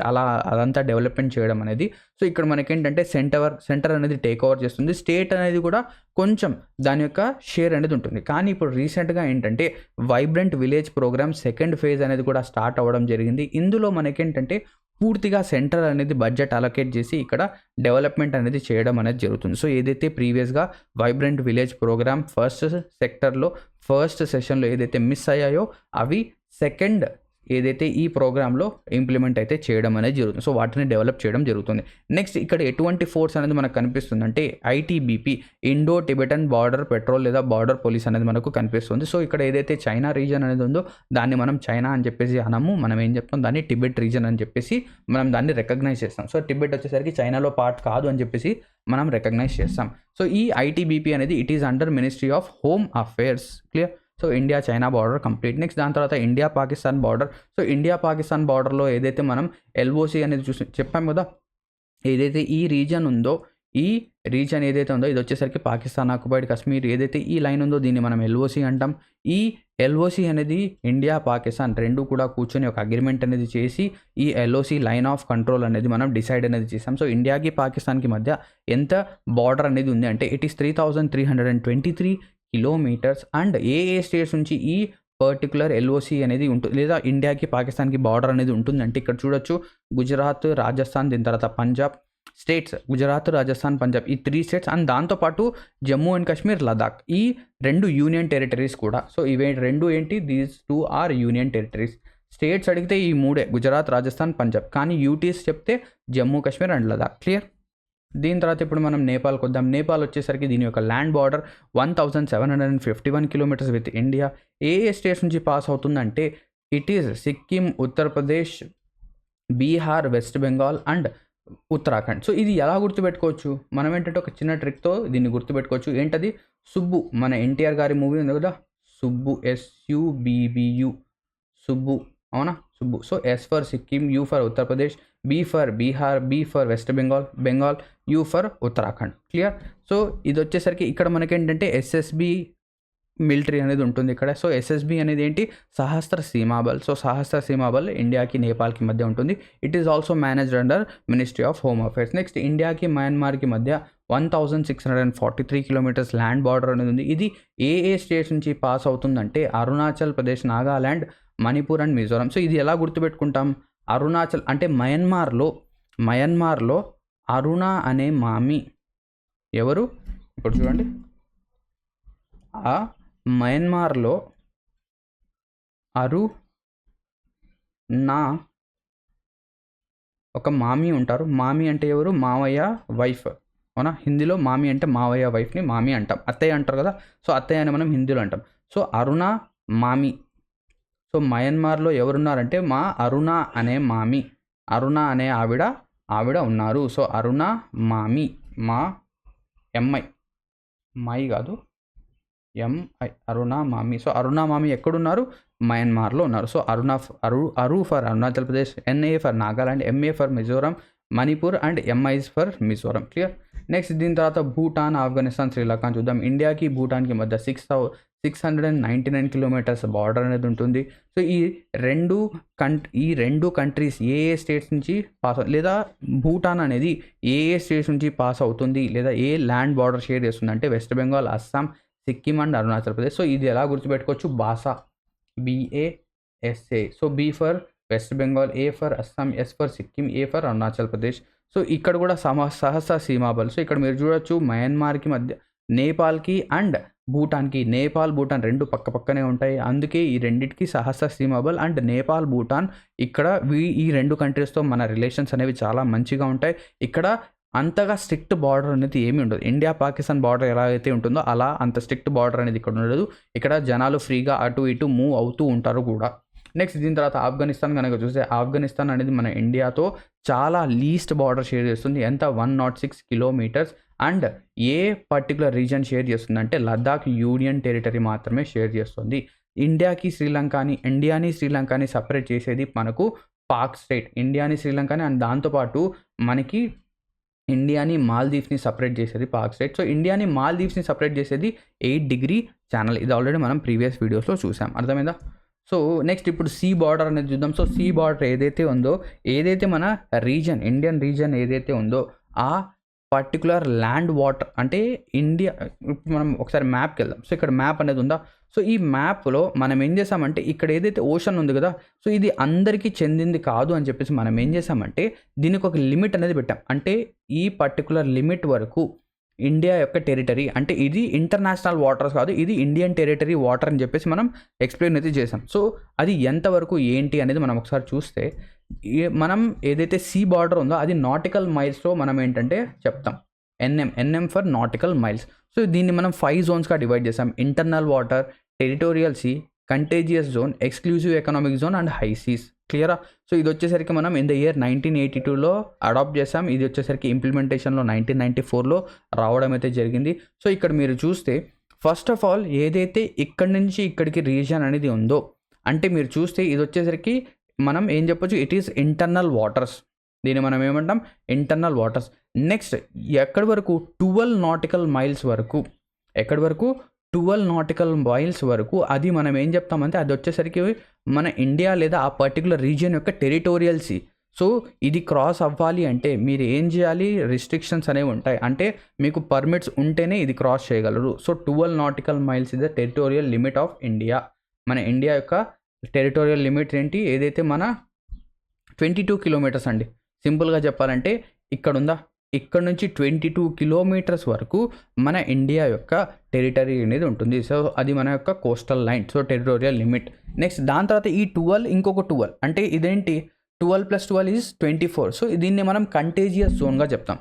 Speaker 1: అదంతా డెవలప్మెంట్ చేయడం అనేది, సో ఇక్కడ మనకేంటంటే సెంటర్ అనేది టేక్ ఓవర్ చేస్తుంది. స్టేట్ అనేది కూడా కొంచెం దాని యొక్క షేర్ అనేది ఉంటుంది. కానీ ఇప్పుడు రీసెంట్‌గా ఏంటంటే vibrant village programme second phase అనేది కూడా స్టార్ట్ అవ్వడం జరిగింది. ఇందులో మనకేంటంటే పూర్తిగా సెంటర్ అనేది బడ్జెట్ అలొకేట్ చేసి ఇక్కడ డెవలప్మెంట్ అనేది చేయడం అనేది జరుగుతుంది. సో ఏదైతే ప్రీవియస్‌గా వైబ్రెంట్ విలేజ్ ప్రోగ్రామ్ ఫస్ట్ సెక్టర్‌లో ఫస్ట్ సెషన్‌లో ఏదైతే మిస్ అయ్యాయో అవి సెకండ్ ఏదైతే ఈ ప్రోగ్రామ్‌లో ఇంప్లిమెంట్ అయితే చేయడం అనేది జరుగుతుంది. సో వాటిని డెవలప్ చేయడం జరుగుతుంది. నెక్స్ట్ ఇక్కడ ఎటువంటి ఫోర్స్ అనేది మనకు కనిపిస్తుందంటే ITBP, Indo Tibetan border patrol లేదా బార్డర్ పోలీస్ అనేది మనకు కనిపిస్తుంది. సో ఇక్కడ ఏదైతే చైనా రీజన్ అనేది ఉందో దాన్ని మనం చైనా అని చెప్పేసి అనము. మనం ఏం చెప్తాం, దాన్ని టిబెట్ రీజన్ అని చెప్పేసి మనం దాన్ని రికగ్నైజ్ చేస్తాం. సో టిబెట్ వచ్చేసరికి చైనాలో పార్ట్ కాదు అని చెప్పేసి మనం రికగ్నైజ్ చేస్తాం. సో ఈ ఐటీబీపీ అనేది it is under ministry of home affairs. Clear. So India China border complete. Next దాని తర్వాత India Pakistan border. So India Pakistan బార్డర్లో ఏదైతే మనం ఎల్ఓసి అనేది చెప్పాం కదా, ఏదైతే ఈ రీజన్ ఉందో, ఈ రీజన్ ఏదైతే ఉందో ఇది వచ్చేసరికి పాకిస్తాన్ ఆక్యుపైడ్ కాశ్మీర్ ఏదైతే ఈ లైన్ ఉందో దీన్ని మనం ఎల్ఓసి అంటాం. ఈ ఎల్ఓసి అనేది ఇండియా పాకిస్తాన్ రెండు కూడా కూర్చొని ఒక అగ్రిమెంట్ అనేది చేసి ఈ ఎల్ఓసి లైన్ ఆఫ్ కంట్రోల్ అనేది మనం డిసైడ్ అనేది చేసాం. సో ఇండియాకి పాకిస్తాన్కి మధ్య ఎంత బార్డర్ అనేది ఉంది అంటే it is 3323 kilometres. And A states నుంచి ఈ పర్టికులర్ ఎల్ఓసి అనేది ఉంటుంది, లేదా ఇండియాకి పాకిస్తాన్కి బార్డర్ అనేది ఉంటుంది అంటే ఇక్కడ చూడొచ్చు గుజరాత్, రాజస్థాన్, దీని తర్వాత పంజాబ్ స్టేట్స్, గుజరాత్, రాజస్థాన్, పంజాబ్ ఈ 3 స్టేట్స్ అండ్ దాంతోపాటు జమ్మూ అండ్ కాశ్మీర్, లదాఖ్ ఈ 2 యూనియన్ టెరిటరీస్ కూడా. సో ఇవే 2 ఏంటి, these 2 are union territories. States అడిగితే ఈ 3 గుజరాత్, రాజస్థాన్, పంజాబ్. కానీ యూటీస్ చెప్తే జమ్మూ కాశ్మీర్ అండ్ లదాఖ్. క్లియర్. దీని తర్వాత ఇప్పుడు మనం నేపాల్కి వద్దాం. నేపాల్ వచ్చేసరికి దీని యొక్క land border 1751 kilometres with India. A states నుంచి పాస్ అవుతుందంటే it is Sikkim, Uttar Pradesh, Bihar, west Bengal and Uttarakhand. So ఇది ఎలా గుర్తుపెట్టుకోవచ్చు, మనం ఏంటంటే ఒక చిన్న ట్రిక్తో దీన్ని గుర్తుపెట్టుకోవచ్చు. ఏంటది, సుబ్బు, మన ఎన్టీఆర్ గారి మూవీ ఉంది కదా సుబ్బు, SUBBU సుబ్బు, అవునా Subbu. So S for Sikkim, U for Uttar Pradesh, B for Bihar, B for West Bengal, U for Uttarakhand. Clear. So ఇది వచ్చేసరికి ఇక్కడ మనకేంటంటే SSB మిలిటరీ అనేది ఉంటుంది ఇక్కడ. సో SSB అనేది ఏంటి, సహస్ర సీమాబల్. సో సహస్ర సీమాబల్ ఇండియాకి నేపాల్కి మధ్య ఉంటుంది. It is also managed under ministry of home affairs. Next ఇండియాకి మయన్మార్కి మధ్య 1643 కిలోమీటర్స్ ల్యాండ్ బార్డర్ అనేది ఉంది. ఇది ఏ స్టేట్స్ నుంచి పాస్ అవుతుందంటే అరుణాచల్ ప్రదేశ్, నాగాల్యాండ్, మణిపూర్ అండ్ మిజోరం. సో ఇది ఎలా గుర్తుపెట్టుకుంటాం, అరుణాచల్ అంటే మయన్మార్లో అరుణ అనే మామి ఎవరు, ఇప్పుడు చూడండి ఆ మయన్మార్లో నా ఒక మామి ఉంటారు. మామి అంటే ఎవరు, మావయ్య వైఫ్, అవునా. హిందీలో మామి అంటే మావయ్య వైఫ్ని మామి అంటాం. అత్తయ్య అంటారు కదా, సో అత్తయ్య అని మనం హిందీలో అంటాం. సో అరుణ మామి. సో మయన్మార్లో ఎవరున్నారంటే మా అరుణ అనే మామి, అరుణ అనే ఆవిడ ఉన్నారు. సో అరుణ మామి, మా ఎంఐ, మై కాదు ఎంఐ, అరుణ మామి. సో అరుణ మామి ఎక్కడున్నారు, మయన్మార్లో ఉన్నారు. సో అరు for Arunachal Pradesh, NA for Nagaland, MA for Mizoram, Manipur and MI for Mizoram. Clear. Next దీని తర్వాత భూటాన్, ఆఫ్ఘనిస్తాన్, శ్రీలంక చూద్దాం. ఇండియాకి భూటాన్కి మధ్య 699 కిలోమీటర్స్ బార్డర్ అనేది ఉంటుంది. సో ఈ రెండు కంట్రీస్ ఏ స్టేట్స్ నుంచి పాస్, లేదా భూటాన్ అనేది ఏ స్టేట్స్ నుంచి పాస్ అవుతుంది, లేదా ఏ ల్యాండ్ బార్డర్ షేర్ చేస్తుంది అంటే west Bengal, Assam, Sikkim and Arunachal Pradesh. So ఇది ఎలా గుర్తుపెట్టుకోవచ్చు, బాసా, BASA. So B for West Bengal, A for Assam, S for Sikkim, A for Arunachal Pradesh. So ఇక్కడ కూడా సహస్ర సీమాబల్. సో ఇక్కడ మీరు చూడొచ్చు మయన్మార్కి మధ్య, నేపాల్కి అండ్ భూటాన్కి, నేపాల్ భూటాన్ రెండు పక్కనే ఉంటాయి. అందుకే ఈ రెండింటికి సహస్ర సీమాబల్. అండ్ నేపాల్ భూటాన్ ఇక్కడ ఈ 2 కంట్రీస్తో మన రిలేషన్స్ అనేవి చాలా మంచిగా ఉంటాయి. ఇక్కడ అంతగా స్ట్రిక్ట్ బార్డర్ అనేది ఏమీ ఉండదు. ఇండియా పాకిస్తాన్ బార్డర్ ఎలా అయితే ఉంటుందో అలా అంత స్ట్రిక్ట్ బార్డర్ అనేది ఇక్కడ ఉండదు. ఇక్కడ జనాలు ఫ్రీగా అటు ఇటు మూవ్ అవుతూ ఉంటారు కూడా. నెక్స్ట్ దీని తర్వాత ఆఫ్ఘనిస్తాన్ కనుక చూస్తే, ఆఫ్ఘనిస్తాన్ అనేది మన ఇండియాతో చాలా లీస్ట్ బార్డర్ షేర్ చేస్తుంది. ఎంత, 106 kilometres. And A particular reason share చేస్తుంది అంటే లద్దాఖ్ యూనియన్ టెరిటరీ మాత్రమే షేర్ చేస్తుంది. ఇండియాని శ్రీలంకని సపరేట్ చేసేది మనకు పాక్ స్టేట్, ఇండియాని శ్రీలంకని అండ్ దాంతోపాటు మనకి ఇండియాని మాల్దీవ్స్ని సపరేట్ చేసేది పాక్ స్టేట్. సో ఇండియాని మాల్దీవ్స్ని సపరేట్ చేసేది 8° ఛానల్. ఇది ఆల్రెడీ మనం ప్రీవియస్ వీడియోస్లో చూసాం, అర్థమైందా? సో నెక్స్ట్ ఇప్పుడు సీ బార్డర్ అనేది చూద్దాం. సో సీ బార్డర్ ఏదైతే ఉందో, ఏదైతే మన రీజన్, ఇండియన్ రీజన్ ఏదైతే ఉందో ఆ పర్టికులర్ ల్యాండ్ వాటర్ అంటే ఇండియా, ఇప్పుడు మనం ఒకసారి మ్యాప్కి వెళ్దాం. సో ఇక్కడ మ్యాప్ అనేది ఉందా? సో ఈ మ్యాప్లో మనం ఏం చేసామంటే ఇక్కడ ఏదైతే ఓషన్ ఉంది కదా, సో ఇది అందరికీ చెందింది కాదు అని చెప్పేసి మనం ఏం చేసామంటే దీనికి ఒక లిమిట్ అనేది పెట్టాం. అంటే ఈ పర్టికులర్ లిమిట్ వరకు ఇండియా యొక్క టెరిటరీ, అంటే ఇది ఇంటర్నేషనల్ వాటర్స్ కాదు, ఇది ఇండియన్ టెరిటరీ వాటర్ అని చెప్పేసి మనం ఎక్స్ప్లెయిన్ అయితే చేసాం. సో అది ఎంతవరకు ఏంటి అనేది మనం ఒకసారి చూస్తే, మనం ఏదైతే సీ బార్డర్ ఉందో అది నాటికల్ మైల్స్లో మనం ఏంటంటే చెప్తాం. NM for nautical miles. So దీన్ని మనం 5 జోన్స్గా డివైడ్ చేసాం. Internal water, territorial sea, contagious zone, exclusive economic zone and high seas. క్లియరా? సో ఇది వచ్చేసరికి మనం ఇన్ ద ఇయర్ 1982లో అడాప్ట్ చేసాం. ఇది వచ్చేసరికి ఇంప్లిమెంటేషన్లో 1994లో రావడం అయితే జరిగింది. సో ఇక్కడ మీరు చూస్తే ఫస్ట్ ఆఫ్ ఆల్ ఏదైతే ఇక్కడి నుంచి ఇక్కడికి రీజన్ అనేది ఉందో, అంటే మీరు చూస్తే ఇది వచ్చేసరికి మనం ఏం చెప్పొచ్చు, ఇట్ ఈస్ ఇంటర్నల్ వాటర్స్. దీన్ని మనం ఏమంటాం? Internal waters. నెక్స్ట్ ఎక్కడి వరకు? 12 నాటికల్ మైల్స్ వరకు. ఎక్కడి వరకు? 12 నాటికల్ మైల్స్ వరకు. అది మనం ఏం చెప్తామంటే అది వచ్చేసరికి మన ఇండియా లేదా ఆ పర్టికులర్ రీజియన్ యొక్క టెరిటోరియల్ సీ. సో ఇది క్రాస్ అవ్వాలి అంటే మీరు ఏం చేయాలి? రిస్ట్రిక్షన్స్ అనేవి ఉంటాయి. అంటే మీకు పర్మిట్స్ ఉంటేనే ఇది క్రాస్ చేయగలరు. So 12 nautical miles is the territorial limit of India. మన ఇండియా యొక్క టెరిటోరియల్ లిమిట్ ఏంటి? ఏదైతే మన 22 కిలోమీటర్స్ అండి. సింపుల్గా చెప్పాలంటే ఇక్కడ ఉందా, ఇక్కడ నుంచి 22 కిలోమీటర్స్ వరకు మన ఇండియా యొక్క టెరిటరీ అనేది ఉంటుంది. సో అది మన యొక్క coastal line, so territorial limit. Next దాని తర్వాత ఈ 12 ఇంకొక 12, అంటే ఇదేంటి 12 + 12 ఈజ్ 24. సో దీన్ని మనం కంటేజియస్ జోన్గా చెప్తాం.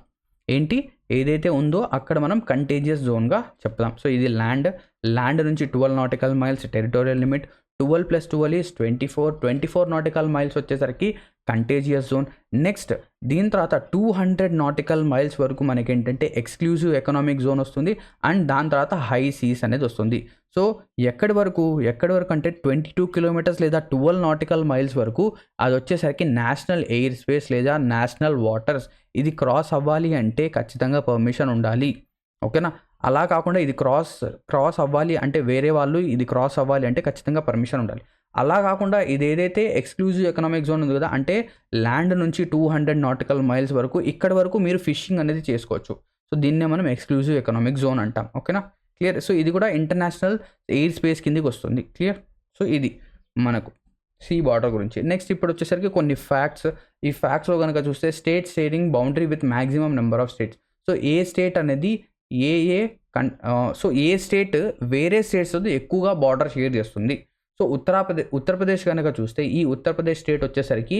Speaker 1: ఏంటి? ఏదైతే ఉందో అక్కడ మనం కంటేజియస్ జోన్గా చెప్తాం. సో ఇది ల్యాండ్ నుంచి 12 nautical miles territorial limit, 12 + 12 is 24 nautical miles వచ్చేసరికి కంటేజియస్ జోన్. నెక్స్ట్ దీని తర్వాత 200 నాటికల్ మైల్స్ వరకు మనకి ఏంటంటే ఎక్స్క్లూజివ్ ఎకనామిక్ జోన్ వస్తుంది. అండ్ దాని తర్వాత హై సీస్ అనేది వస్తుంది. సో ఎక్కడి వరకు అంటే 22 కిలోమీటర్స్ లేదా 12 నాటికల్ మైల్స్ వరకు అది వచ్చేసరికి నేషనల్ ఎయిర్ స్పేస్ లేదా నేషనల్ వాటర్స్. ఇది క్రాస్ అవ్వాలి అంటే ఖచ్చితంగా పర్మిషన్ ఉండాలి. ఓకేనా? అలా కాకుండా ఇది క్రాస్ అవ్వాలి అంటే వేరే వాళ్ళు ఇది క్రాస్ అవ్వాలి అంటే ఖచ్చితంగా పర్మిషన్ ఉండాలి. అలా కాకుండా ఇది ఏదైతే ఎక్స్క్లూజివ్ ఎకనామిక్ జోన్ ఉంది కదా, అంటే ల్యాండ్ నుంచి 200 నాటికల్ మైల్స్ వరకు ఇక్కడి వరకు మీరు ఫిషింగ్ అనేది చేసుకోవచ్చు. సో దీన్నే మనం ఎక్స్క్లూజివ్ ఎకనామిక్ జోన్ అంటాం. ఓకేనా? క్లియర్? సో ఇది కూడా ఇంటర్నేషనల్ ఎయిర్ స్పేస్ కిందకి వస్తుంది. క్లియర్? సో ఇది మనకు సీ బార్డర్ గురించి. నెక్స్ట్ ఇప్పుడు వచ్చేసరికి కొన్ని ఫ్యాక్ట్స్. ఈ ఫ్యాక్ట్స్లో కనుక చూస్తే state sharing boundary with maximum number of states. So A state అనేది సో ఏ స్టేట్ వేరే స్టేట్స్తో ఎక్కువగా బార్డర్ షేర్ చేస్తుంది. సో ఉత్తరప్రదేశ్ కనుక చూస్తే ఈ ఉత్తరప్రదేశ్ స్టేట్ వచ్చేసరికి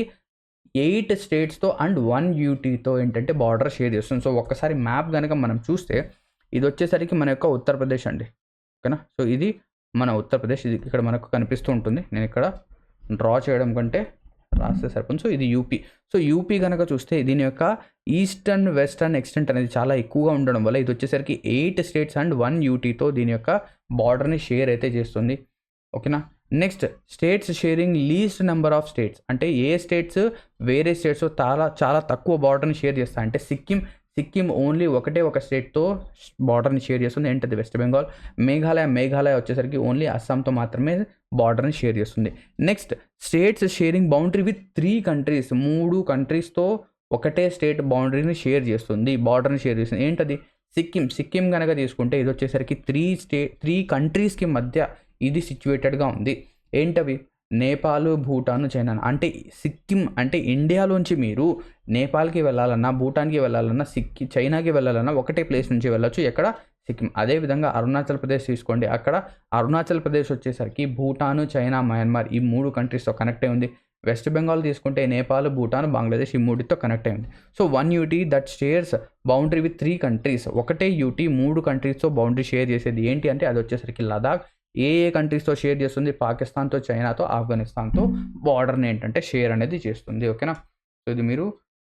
Speaker 1: 8 స్టేట్స్తో అండ్ 1 యూటీతో ఏంటంటే బార్డర్ షేర్ చేస్తుంది. సో ఒక్కసారి మ్యాప్ కనుక మనం చూస్తే ఇది వచ్చేసరికి మన యొక్క ఉత్తరప్రదేశ్ అండి. ఓకేనా? సో ఇది మన ఉత్తరప్రదేశ్, ఇది ఇక్కడ మనకు కనిపిస్తూ ఉంటుంది. నేను ఇక్కడ డ్రా చేయడం కంటే రాస్తే సరిపోతుంది. సో ఇది యూపీ. సో యూపీ కనుక చూస్తే దీని యొక్క ఈస్టర్న్ వెస్టర్న్ ఎక్స్టెంట్ అనేది చాలా ఎక్కువగా ఉండడం వల్ల ఇది వచ్చేసరికి 8 స్టేట్స్ అండ్ 1 యూటీతో దీని యొక్క బార్డర్ని షేర్ అయితే చేస్తుంది. ఓకేనా? Next states sharing least number of states. అంటే ఏ స్టేట్స్ వేరే స్టేట్స్ చాలా తక్కువ బార్డర్ని షేర్ చేస్తాయి. అంటే సిక్కిం ఓన్లీ ఒక స్టేట్తో బార్డర్ని షేర్ చేస్తుంది. ఏంటది? వెస్ట్ బెంగాల్. మేఘాలయ వచ్చేసరికి ఓన్లీ అస్సాంతో మాత్రమే బార్డర్ని షేర్ చేస్తుంది. Next states sharing boundary with 3 countries. 3 కంట్రీస్తో ఒకటే స్టేట్ బౌండరీని షేర్ చేస్తుంది, బార్డర్ని షేర్ చేస్తుంది. ఏంటది? సిక్కిం కనుక తీసుకుంటే ఇది వచ్చేసరికి 3 కంట్రీస్కి మధ్య ఇది సిచ్యువేటెడ్గా ఉంది. ఏంటవి? నేపాల్, భూటాన్, చైనా. అంటే సిక్కిం అంటే ఇండియాలోంచి మీరు నేపాల్కి వెళ్ళాలన్నా, భూటాన్కి వెళ్ళాలన్నా, చైనాకి వెళ్ళాలన్నా ఒకటే ప్లేస్ నుంచి వెళ్ళొచ్చు. ఎక్కడ? సిక్కిం. అదేవిధంగా అరుణాచల్ ప్రదేశ్ తీసుకోండి. అక్కడ అరుణాచల్ ప్రదేశ్ వచ్చేసరికి భూటాన్, చైనా, మయన్మార్ ఈ 3 కంట్రీస్తో కనెక్ట్ అయి ఉంది. వెస్ట్ బెంగాల్ తీసుకుంటే నేపాల్, భూటాన్, బంగ్లాదేశ్ ఈ 3తో కనెక్ట్ అయింది. So 1 UT that shares boundary with 3 countries. ఒకటే యూటీ 3 కంట్రీస్తో బౌండరీ షేర్ చేసేది ఏంటి అంటే అది వచ్చేసరికి లదాఖ్. ఏ కంట్రీస్తో షేర్ చేస్తుంది? పాకిస్తాన్తో, చైనాతో, ఆఫ్ఘనిస్తాన్తో బార్డర్ని ఏంటంటే షేర్ అనేది చేస్తుంది. ఓకేనా? సో ఇది మీరు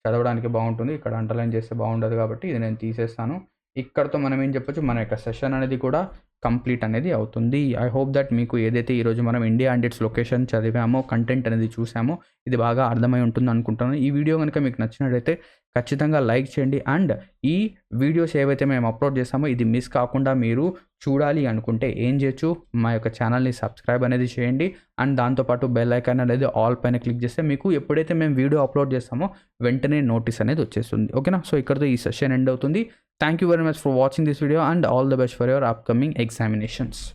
Speaker 1: చదవడానికి బాగుంటుంది. ఇక్కడ అండర్లైన్ చేస్తే బాగుండదు కాబట్టి ఇది నేను తీసేస్తాను. ఇక్కడతో మనం ఏం చెప్పొచ్చు, మన యొక్క సెషన్ అనేది కూడా కంప్లీట్ అనేది అవుతుంది. ఐ హోప్ దట్ మీకు ఏదైతే ఈరోజు మనం ఇండియా అండ్ ఇట్స్ లొకేషన్ చదివామో, కంటెంట్ అనేది చూసామో ఇది బాగా అర్థమై ఉంటుంది అనుకుంటున్నాను. ఈ వీడియో కనుక మీకు నచ్చినట్లయితే ఖచ్చితంగా లైక్ చేయండి. అండ్ ఈ వీడియోస్ ఏవైతే మేము అప్లోడ్ చేస్తామో ఇది మిస్ కాకుండా మీరు చూడాలి అనుకుంటే ఏం చేయొచ్చు, మా యొక్క ఛానల్ని సబ్స్క్రైబ్ అనేది చేయండి. అండ్ దాంతోపాటు బెల్ ఐకాన్ అనేది ఆల్ పైన క్లిక్ చేస్తే మీకు ఎప్పుడైతే మేము వీడియో అప్లోడ్ చేస్తామో వెంటనే నోటీస్ అనేది వచ్చేస్తుంది. ఓకేనా? సో ఇక్కడితో ఈ సెషన్ ఎండ్ అవుతుంది. Thank you very much for watching this video and all the best for your upcoming examinations.